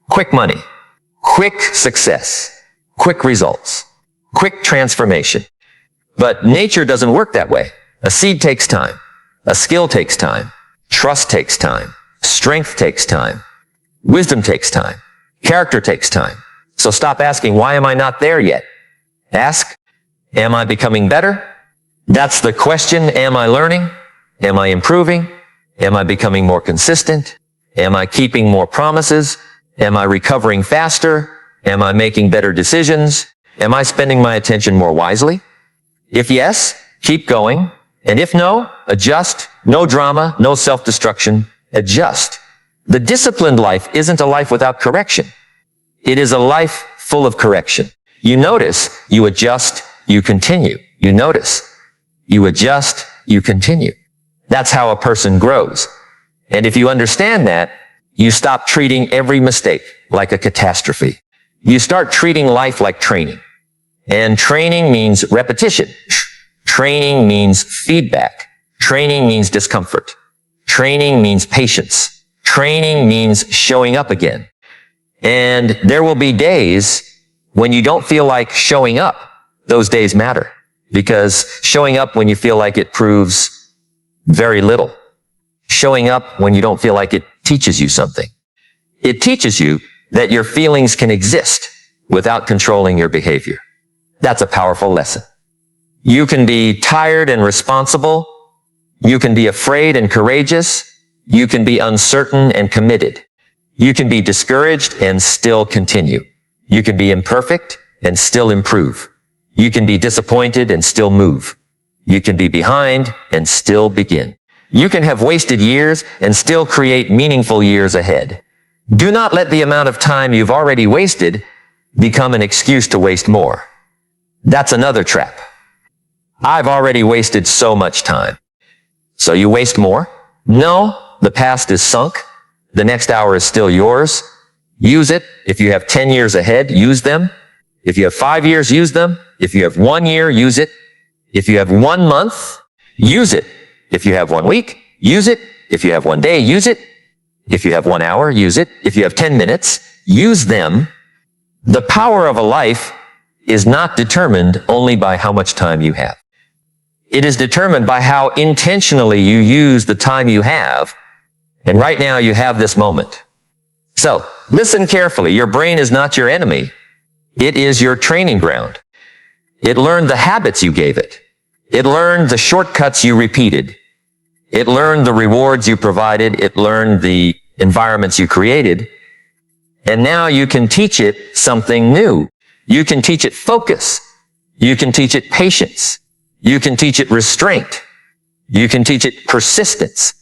Quick money, quick success, quick results, quick transformation. But nature doesn't work that way. A seed takes time. A skill takes time. Trust takes time. Strength takes time. Wisdom takes time. Character takes time. So stop asking, why am I not there yet? Ask, am I becoming better? That's the question. Am I learning? Am I improving? Am I becoming more consistent? Am I keeping more promises? Am I recovering faster? Am I making better decisions? Am I spending my attention more wisely? If yes, keep going. And if no, adjust. No drama, no self-destruction. Adjust. The disciplined life isn't a life without correction. It is a life full of correction. You notice, you adjust, you continue. You notice, you adjust, you continue. That's how a person grows. And if you understand that, you stop treating every mistake like a catastrophe. You start treating life like training. And training means repetition. Training means feedback. Training means discomfort. Training means patience. Training means showing up again. And there will be days when you don't feel like showing up. Those days matter. Because showing up when you feel like it proves very little. Showing up when you don't feel like it teaches you something. It teaches you that your feelings can exist without controlling your behavior. That's a powerful lesson. You can be tired and responsible. You can be afraid and courageous. You can be uncertain and committed. You can be discouraged and still continue. You can be imperfect and still improve. You can be disappointed and still move. You can be behind and still begin. You can have wasted years and still create meaningful years ahead. Do not let the amount of time you've already wasted become an excuse to waste more. That's another trap. I've already wasted so much time. So you waste more? No, the past is sunk. The next hour is still yours. Use it. If you have 10 years ahead, use them. If you have 5 years, use them. If you have 1 year, use it. If you have 1 month, use it. If you have 1 week, use it. If you have 1 day, use it. If you have 1 hour, use it. If you have 10 minutes, use them. The power of a life is not determined only by how much time you have. It is determined by how intentionally you use the time you have. And right now you have this moment. So, listen carefully. Your brain is not your enemy. It is your training ground. It learned the habits you gave it. It learned the shortcuts you repeated. It learned the rewards you provided. It learned the environments you created. And now you can teach it something new. You can teach it focus. You can teach it patience. You can teach it restraint. You can teach it persistence.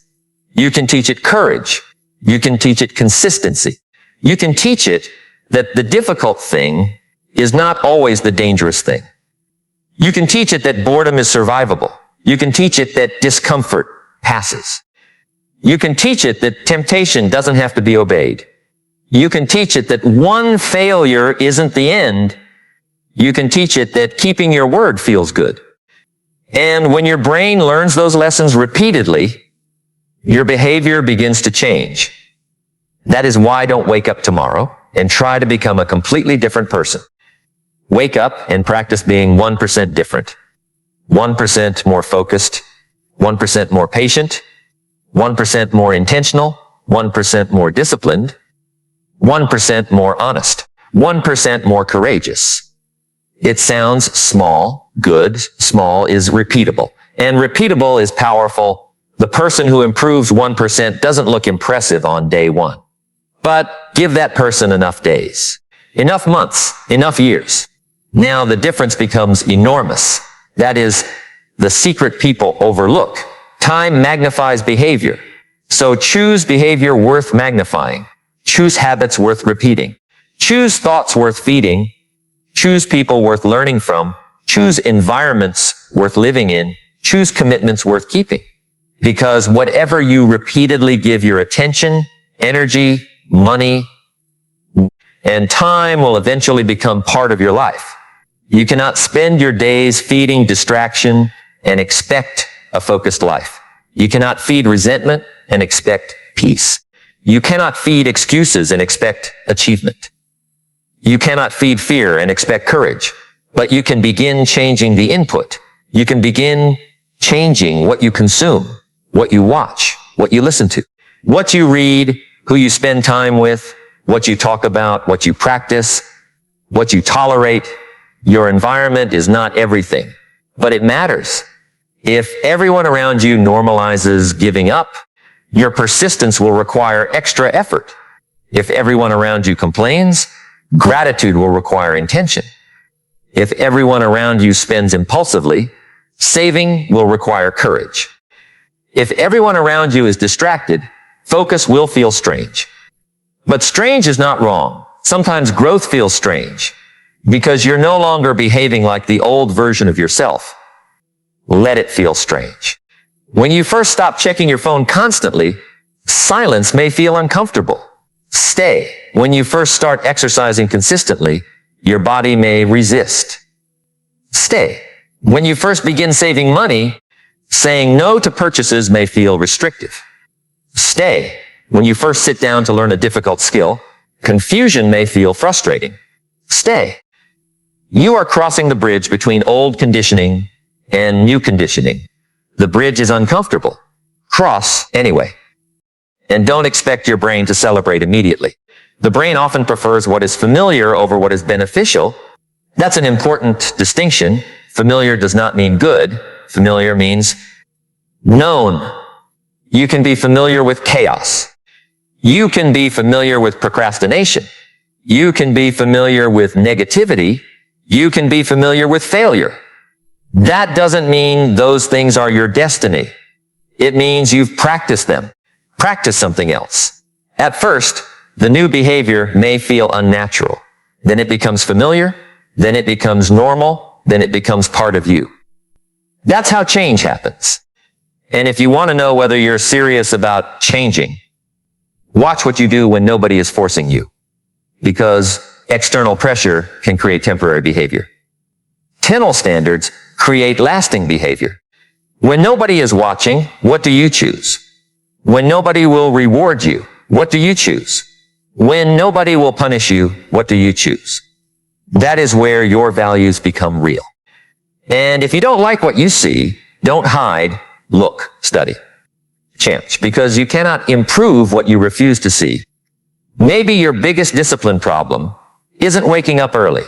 You can teach it courage. You can teach it consistency. You can teach it that the difficult thing is not always the dangerous thing. You can teach it that boredom is survivable. You can teach it that discomfort passes. You can teach it that temptation doesn't have to be obeyed. You can teach it that one failure isn't the end. You can teach it that keeping your word feels good. And when your brain learns those lessons repeatedly, your behavior begins to change. That is why don't wake up tomorrow and try to become a completely different person. Wake up and practice being 1% different. 1% more focused, 1% more patient, 1% more intentional, 1% more disciplined, 1% more honest, 1% more courageous. It sounds small, good. Small is repeatable. And repeatable is powerful. The person who improves 1% doesn't look impressive on day one. But give that person enough days, enough months, enough years. Now the difference becomes enormous. That is the secret people overlook. Time magnifies behavior. So choose behavior worth magnifying. Choose habits worth repeating. Choose thoughts worth feeding. Choose people worth learning from. Choose environments worth living in. Choose commitments worth keeping. Because whatever you repeatedly give your attention, energy, money, and time will eventually become part of your life. You cannot spend your days feeding distraction and expect a focused life. You cannot feed resentment and expect peace. You cannot feed excuses and expect achievement. You cannot feed fear and expect courage, but you can begin changing the input. You can begin changing what you consume, what you watch, what you listen to, what you read, who you spend time with, what you talk about, what you practice, what you tolerate. Your environment is not everything, but it matters. If everyone around you normalizes giving up, your persistence will require extra effort. If everyone around you complains, gratitude will require intention. If everyone around you spends impulsively, saving will require courage. If everyone around you is distracted, focus will feel strange. But strange is not wrong. Sometimes growth feels strange because you're no longer behaving like the old version of yourself. Let it feel strange. When you first stop checking your phone constantly, silence may feel uncomfortable. Stay. When you first start exercising consistently, your body may resist. Stay. When you first begin saving money, saying no to purchases may feel restrictive. Stay. When you first sit down to learn a difficult skill, confusion may feel frustrating. Stay. You are crossing the bridge between old conditioning and new conditioning. The bridge is uncomfortable. Cross anyway. And don't expect your brain to celebrate immediately. The brain often prefers what is familiar over what is beneficial. That's an important distinction. Familiar does not mean good. Familiar means known. You can be familiar with chaos. You can be familiar with procrastination. You can be familiar with negativity. You can be familiar with failure. That doesn't mean those things are your destiny. It means you've practiced them. Practice something else. At first, the new behavior may feel unnatural. Then it becomes familiar. Then it becomes normal. Then it becomes part of you. That's how change happens. And if you want to know whether you're serious about changing, watch what you do when nobody is forcing you. Because external pressure can create temporary behavior. Internal standards create lasting behavior. When nobody is watching, what do you choose? When nobody will reward you, what do you choose? When nobody will punish you, what do you choose? That is where your values become real. And if you don't like what you see, don't hide, look, study, change, because you cannot improve what you refuse to see. Maybe your biggest discipline problem isn't waking up early.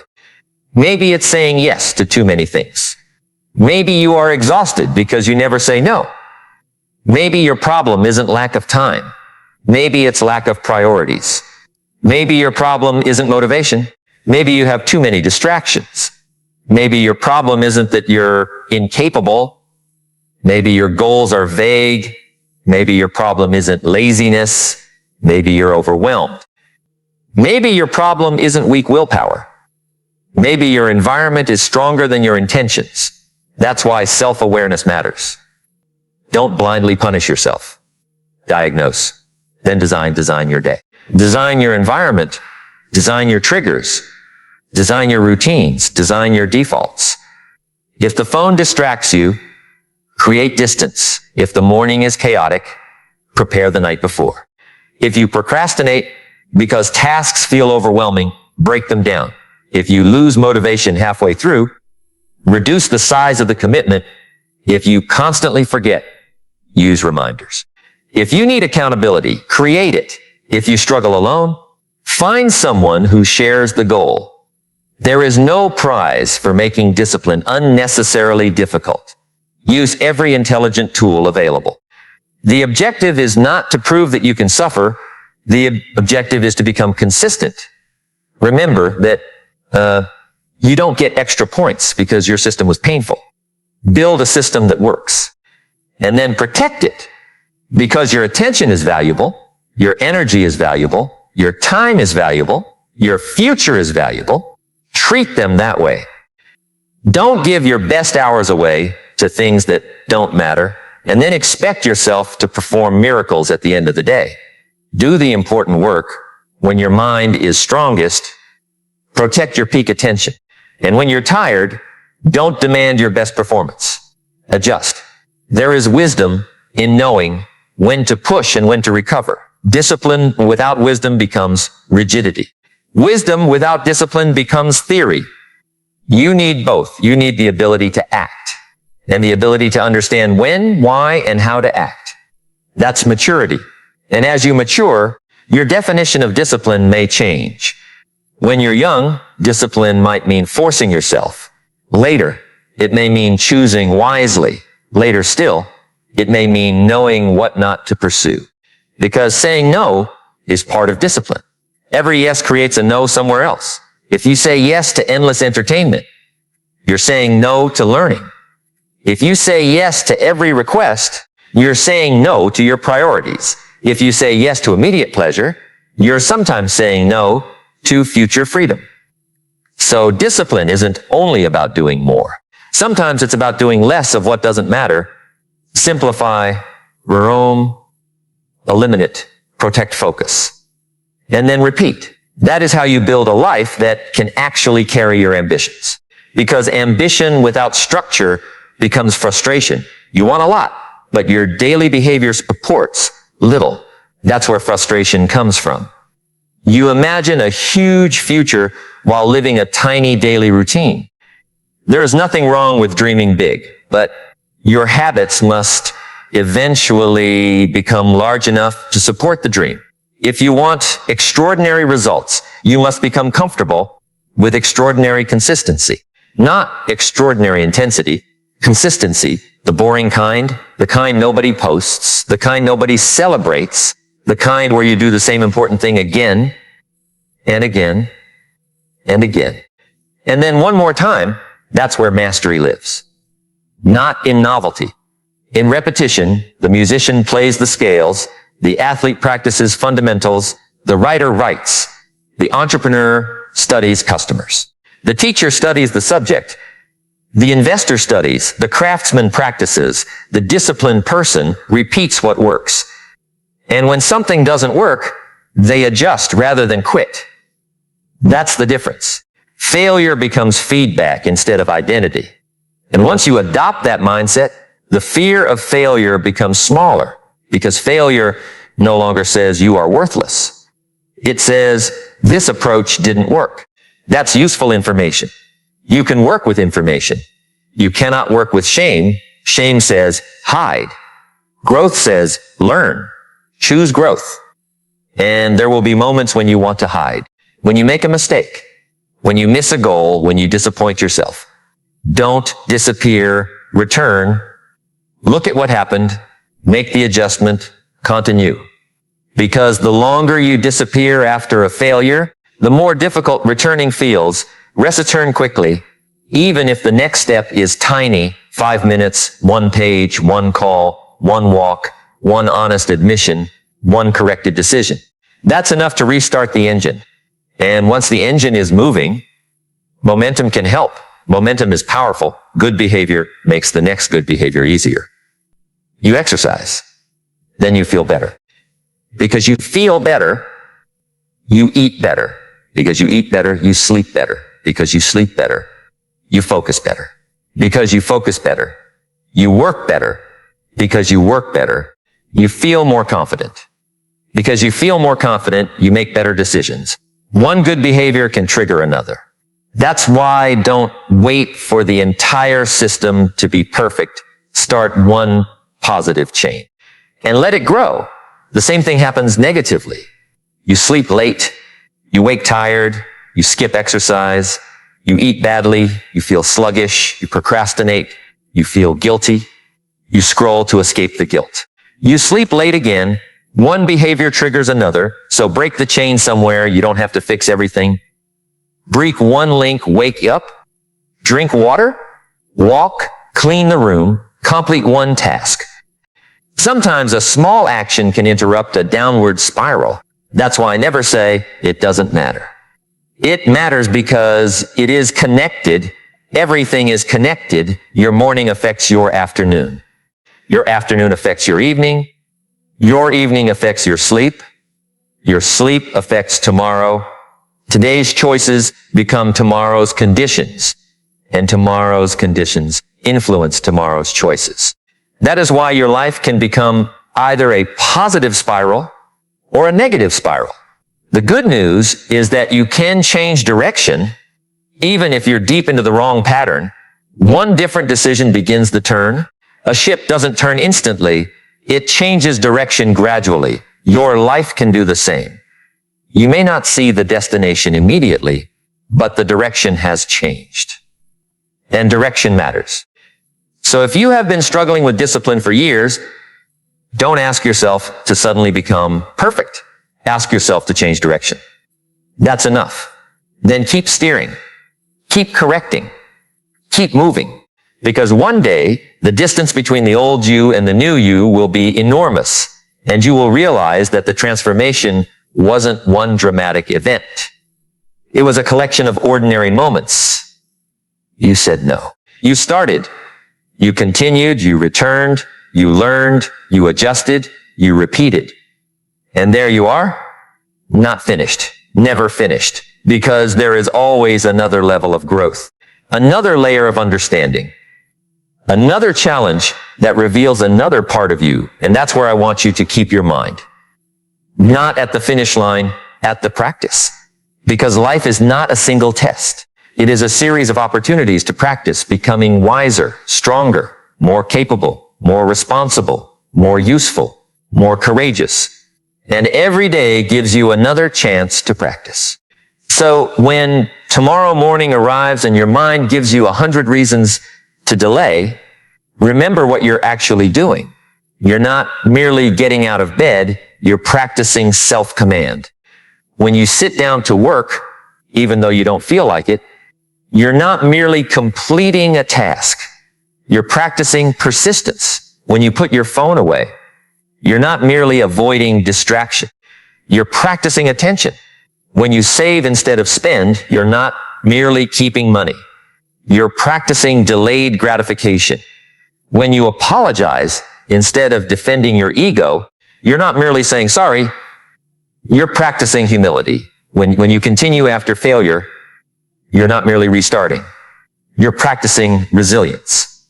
Maybe it's saying yes to too many things. Maybe you are exhausted because you never say no. Maybe your problem isn't lack of time. Maybe it's lack of priorities. Maybe your problem isn't motivation. Maybe you have too many distractions. Maybe your problem isn't that you're incapable. Maybe your goals are vague. Maybe your problem isn't laziness. Maybe you're overwhelmed. Maybe your problem isn't weak willpower. Maybe your environment is stronger than your intentions. That's why self-awareness matters. Don't blindly punish yourself. Diagnose. Then design your day. Design your environment. Design your triggers. Design your routines. Design your defaults. If the phone distracts you, create distance. If the morning is chaotic, prepare the night before. If you procrastinate because tasks feel overwhelming, break them down. If you lose motivation halfway through, reduce the size of the commitment. If you constantly forget, use reminders. If you need accountability, create it. If you struggle alone, find someone who shares the goal. There is no prize for making discipline unnecessarily difficult. Use every intelligent tool available. The objective is not to prove that you can suffer. The objective is to become consistent. Remember that you don't get extra points because your system was painful. Build a system that works. And then protect it. Because your attention is valuable, your energy is valuable, your time is valuable, your future is valuable. Treat them that way. Don't give your best hours away to things that don't matter, and then expect yourself to perform miracles at the end of the day. Do the important work when your mind is strongest. Protect your peak attention. And when you're tired, don't demand your best performance. Adjust. There is wisdom in knowing when to push and when to recover. Discipline without wisdom becomes rigidity. Wisdom without discipline becomes theory. You need both. You need the ability to act and the ability to understand when, why, and how to act. That's maturity. And as you mature, your definition of discipline may change. When you're young, discipline might mean forcing yourself. Later, it may mean choosing wisely. Later still, it may mean knowing what not to pursue. Because saying no is part of discipline. Every yes creates a no somewhere else. If you say yes to endless entertainment, you're saying no to learning. If you say yes to every request, you're saying no to your priorities. If you say yes to immediate pleasure, you're sometimes saying no to future freedom. So discipline isn't only about doing more. Sometimes it's about doing less of what doesn't matter. Simplify, roam, eliminate, protect focus. And then repeat. That is how you build a life that can actually carry your ambitions. Because ambition without structure becomes frustration. You want a lot, but your daily behavior supports little. That's where frustration comes from. You imagine a huge future while living a tiny daily routine. There is nothing wrong with dreaming big, but your habits must eventually become large enough to support the dream. If you want extraordinary results, you must become comfortable with extraordinary consistency. Not extraordinary intensity, consistency, the boring kind, the kind nobody posts, the kind nobody celebrates, the kind where you do the same important thing again and again and again. And then one more time, that's where mastery lives. Not in novelty. In repetition, the musician plays the scales, the athlete practices fundamentals, the writer writes, the entrepreneur studies customers. The teacher studies the subject, the investor studies, the craftsman practices, the disciplined person repeats what works. And when something doesn't work, they adjust rather than quit. That's the difference. Failure becomes feedback instead of identity. And once you adopt that mindset, the fear of failure becomes smaller because failure no longer says you are worthless. It says this approach didn't work. That's useful information. You can work with information. You cannot work with shame. Shame says hide. Growth says learn. Choose growth. And there will be moments when you want to hide. When you make a mistake. when you miss a goal, when you disappoint yourself. Don't disappear, return, look at what happened, make the adjustment, continue. Because the longer you disappear after a failure, the more difficult returning feels. Return quickly, even if the next step is tiny, 5 minutes, 1 page, 1 call, 1 walk, 1 honest admission, 1 corrected decision. That's enough to restart the engine. And once the engine is moving, momentum can help. Momentum is powerful. Good behavior makes the next good behavior easier. You exercise, then you feel better. Because you feel better, you eat better. Because you eat better, you sleep better. Because you sleep better, you focus better. Because you focus better, you work better. Because you work better, you feel more confident. Because you feel more confident, you make better decisions. One good behavior can trigger another. That's why don't wait for the entire system to be perfect. Start one positive chain and let it grow. The same thing happens negatively. You sleep late, you wake tired, you skip exercise, you eat badly, you feel sluggish, you procrastinate, you feel guilty, you scroll to escape the guilt. You sleep late again, one behavior triggers another, so break the chain somewhere, you don't have to fix everything. Break one link, wake up, drink water, walk, clean the room, complete one task. Sometimes a small action can interrupt a downward spiral. That's why I never say it doesn't matter. It matters because it is connected. Everything is connected. Your morning affects your afternoon. Your afternoon affects your evening. Your evening affects your sleep. Your sleep affects tomorrow. Today's choices become tomorrow's conditions, and tomorrow's conditions influence tomorrow's choices. That is why your life can become either a positive spiral or a negative spiral. The good news is that you can change direction even if you're deep into the wrong pattern. One different decision begins the turn. A ship doesn't turn instantly. It changes direction gradually. Your life can do the same. You may not see the destination immediately, but the direction has changed. And direction matters. So if you have been struggling with discipline for years, don't ask yourself to suddenly become perfect. Ask yourself to change direction. That's enough. Then keep steering. Keep correcting. Keep moving. Because one day, the distance between the old you and the new you will be enormous. And you will realize that the transformation wasn't one dramatic event. It was a collection of ordinary moments. You said no. You started. You continued. You returned. You learned. You adjusted. You repeated. And there you are. Not finished. Never finished. Because there is always another level of growth. Another layer of understanding. Another challenge that reveals another part of you. And that's where I want you to keep your mind. Not at the finish line, at the practice. Because life is not a single test. It is a series of opportunities to practice becoming wiser, stronger, more capable, more responsible, more useful, more courageous. And every day gives you another chance to practice. So when tomorrow morning arrives and your mind gives you 100 reasons to delay, remember what you're actually doing. You're not merely getting out of bed, you're practicing self-command. When you sit down to work, even though you don't feel like it, you're not merely completing a task. You're practicing persistence. When you put your phone away, you're not merely avoiding distraction. You're practicing attention. When you save instead of spend, you're not merely keeping money. You're practicing delayed gratification. When you apologize instead of defending your ego, you're not merely saying sorry. You're practicing humility. When you continue after failure, you're not merely restarting. You're practicing resilience.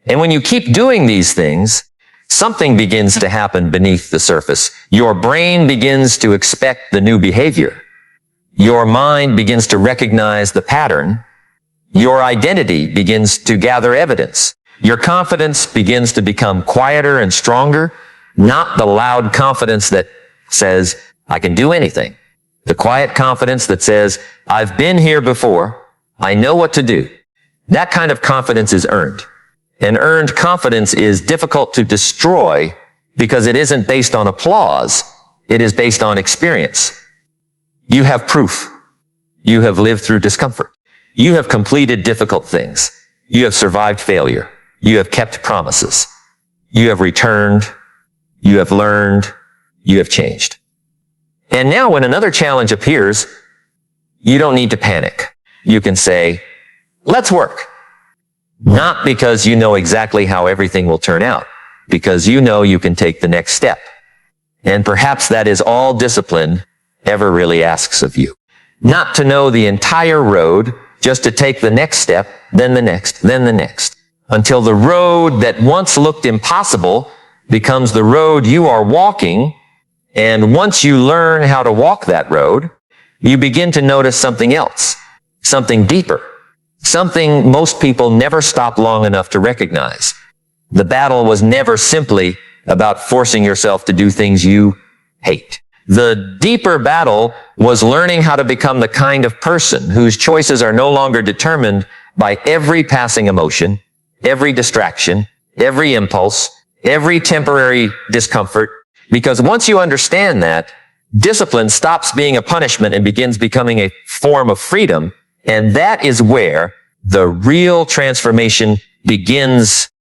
And when you keep doing these things, something begins to happen beneath the surface. Your brain begins to expect the new behavior. Your mind begins to recognize the pattern. Your identity begins to gather evidence. Your confidence begins to become quieter and stronger, not the loud confidence that says, I can do anything, The quiet confidence that says, I've been here before. I know what to do. That kind of confidence is earned. And earned confidence is difficult to destroy because it isn't based on applause. It is based on experience. You have proof. You have lived through discomfort. You have completed difficult things. You have survived failure. You have kept promises. You have returned. You have learned. You have changed. And now when another challenge appears, you don't need to panic. You can say, let's work. Not because you know exactly how everything will turn out, because you know you can take the next step. And perhaps that is all discipline ever really asks of you. Not to know the entire road, just to take the next step, then the next, then the next, until the road that once looked impossible becomes the road you are walking. And once you learn how to walk that road, you begin to notice something else, something deeper, something most people never stop long enough to recognize. The battle was never simply about forcing yourself to do things you hate. The deeper battle was learning how to become the kind of person whose choices are no longer determined by every passing emotion, every distraction, every impulse, every temporary discomfort. Because once you understand that, discipline stops being a punishment and begins becoming a form of freedom. And that is where the real transformation begins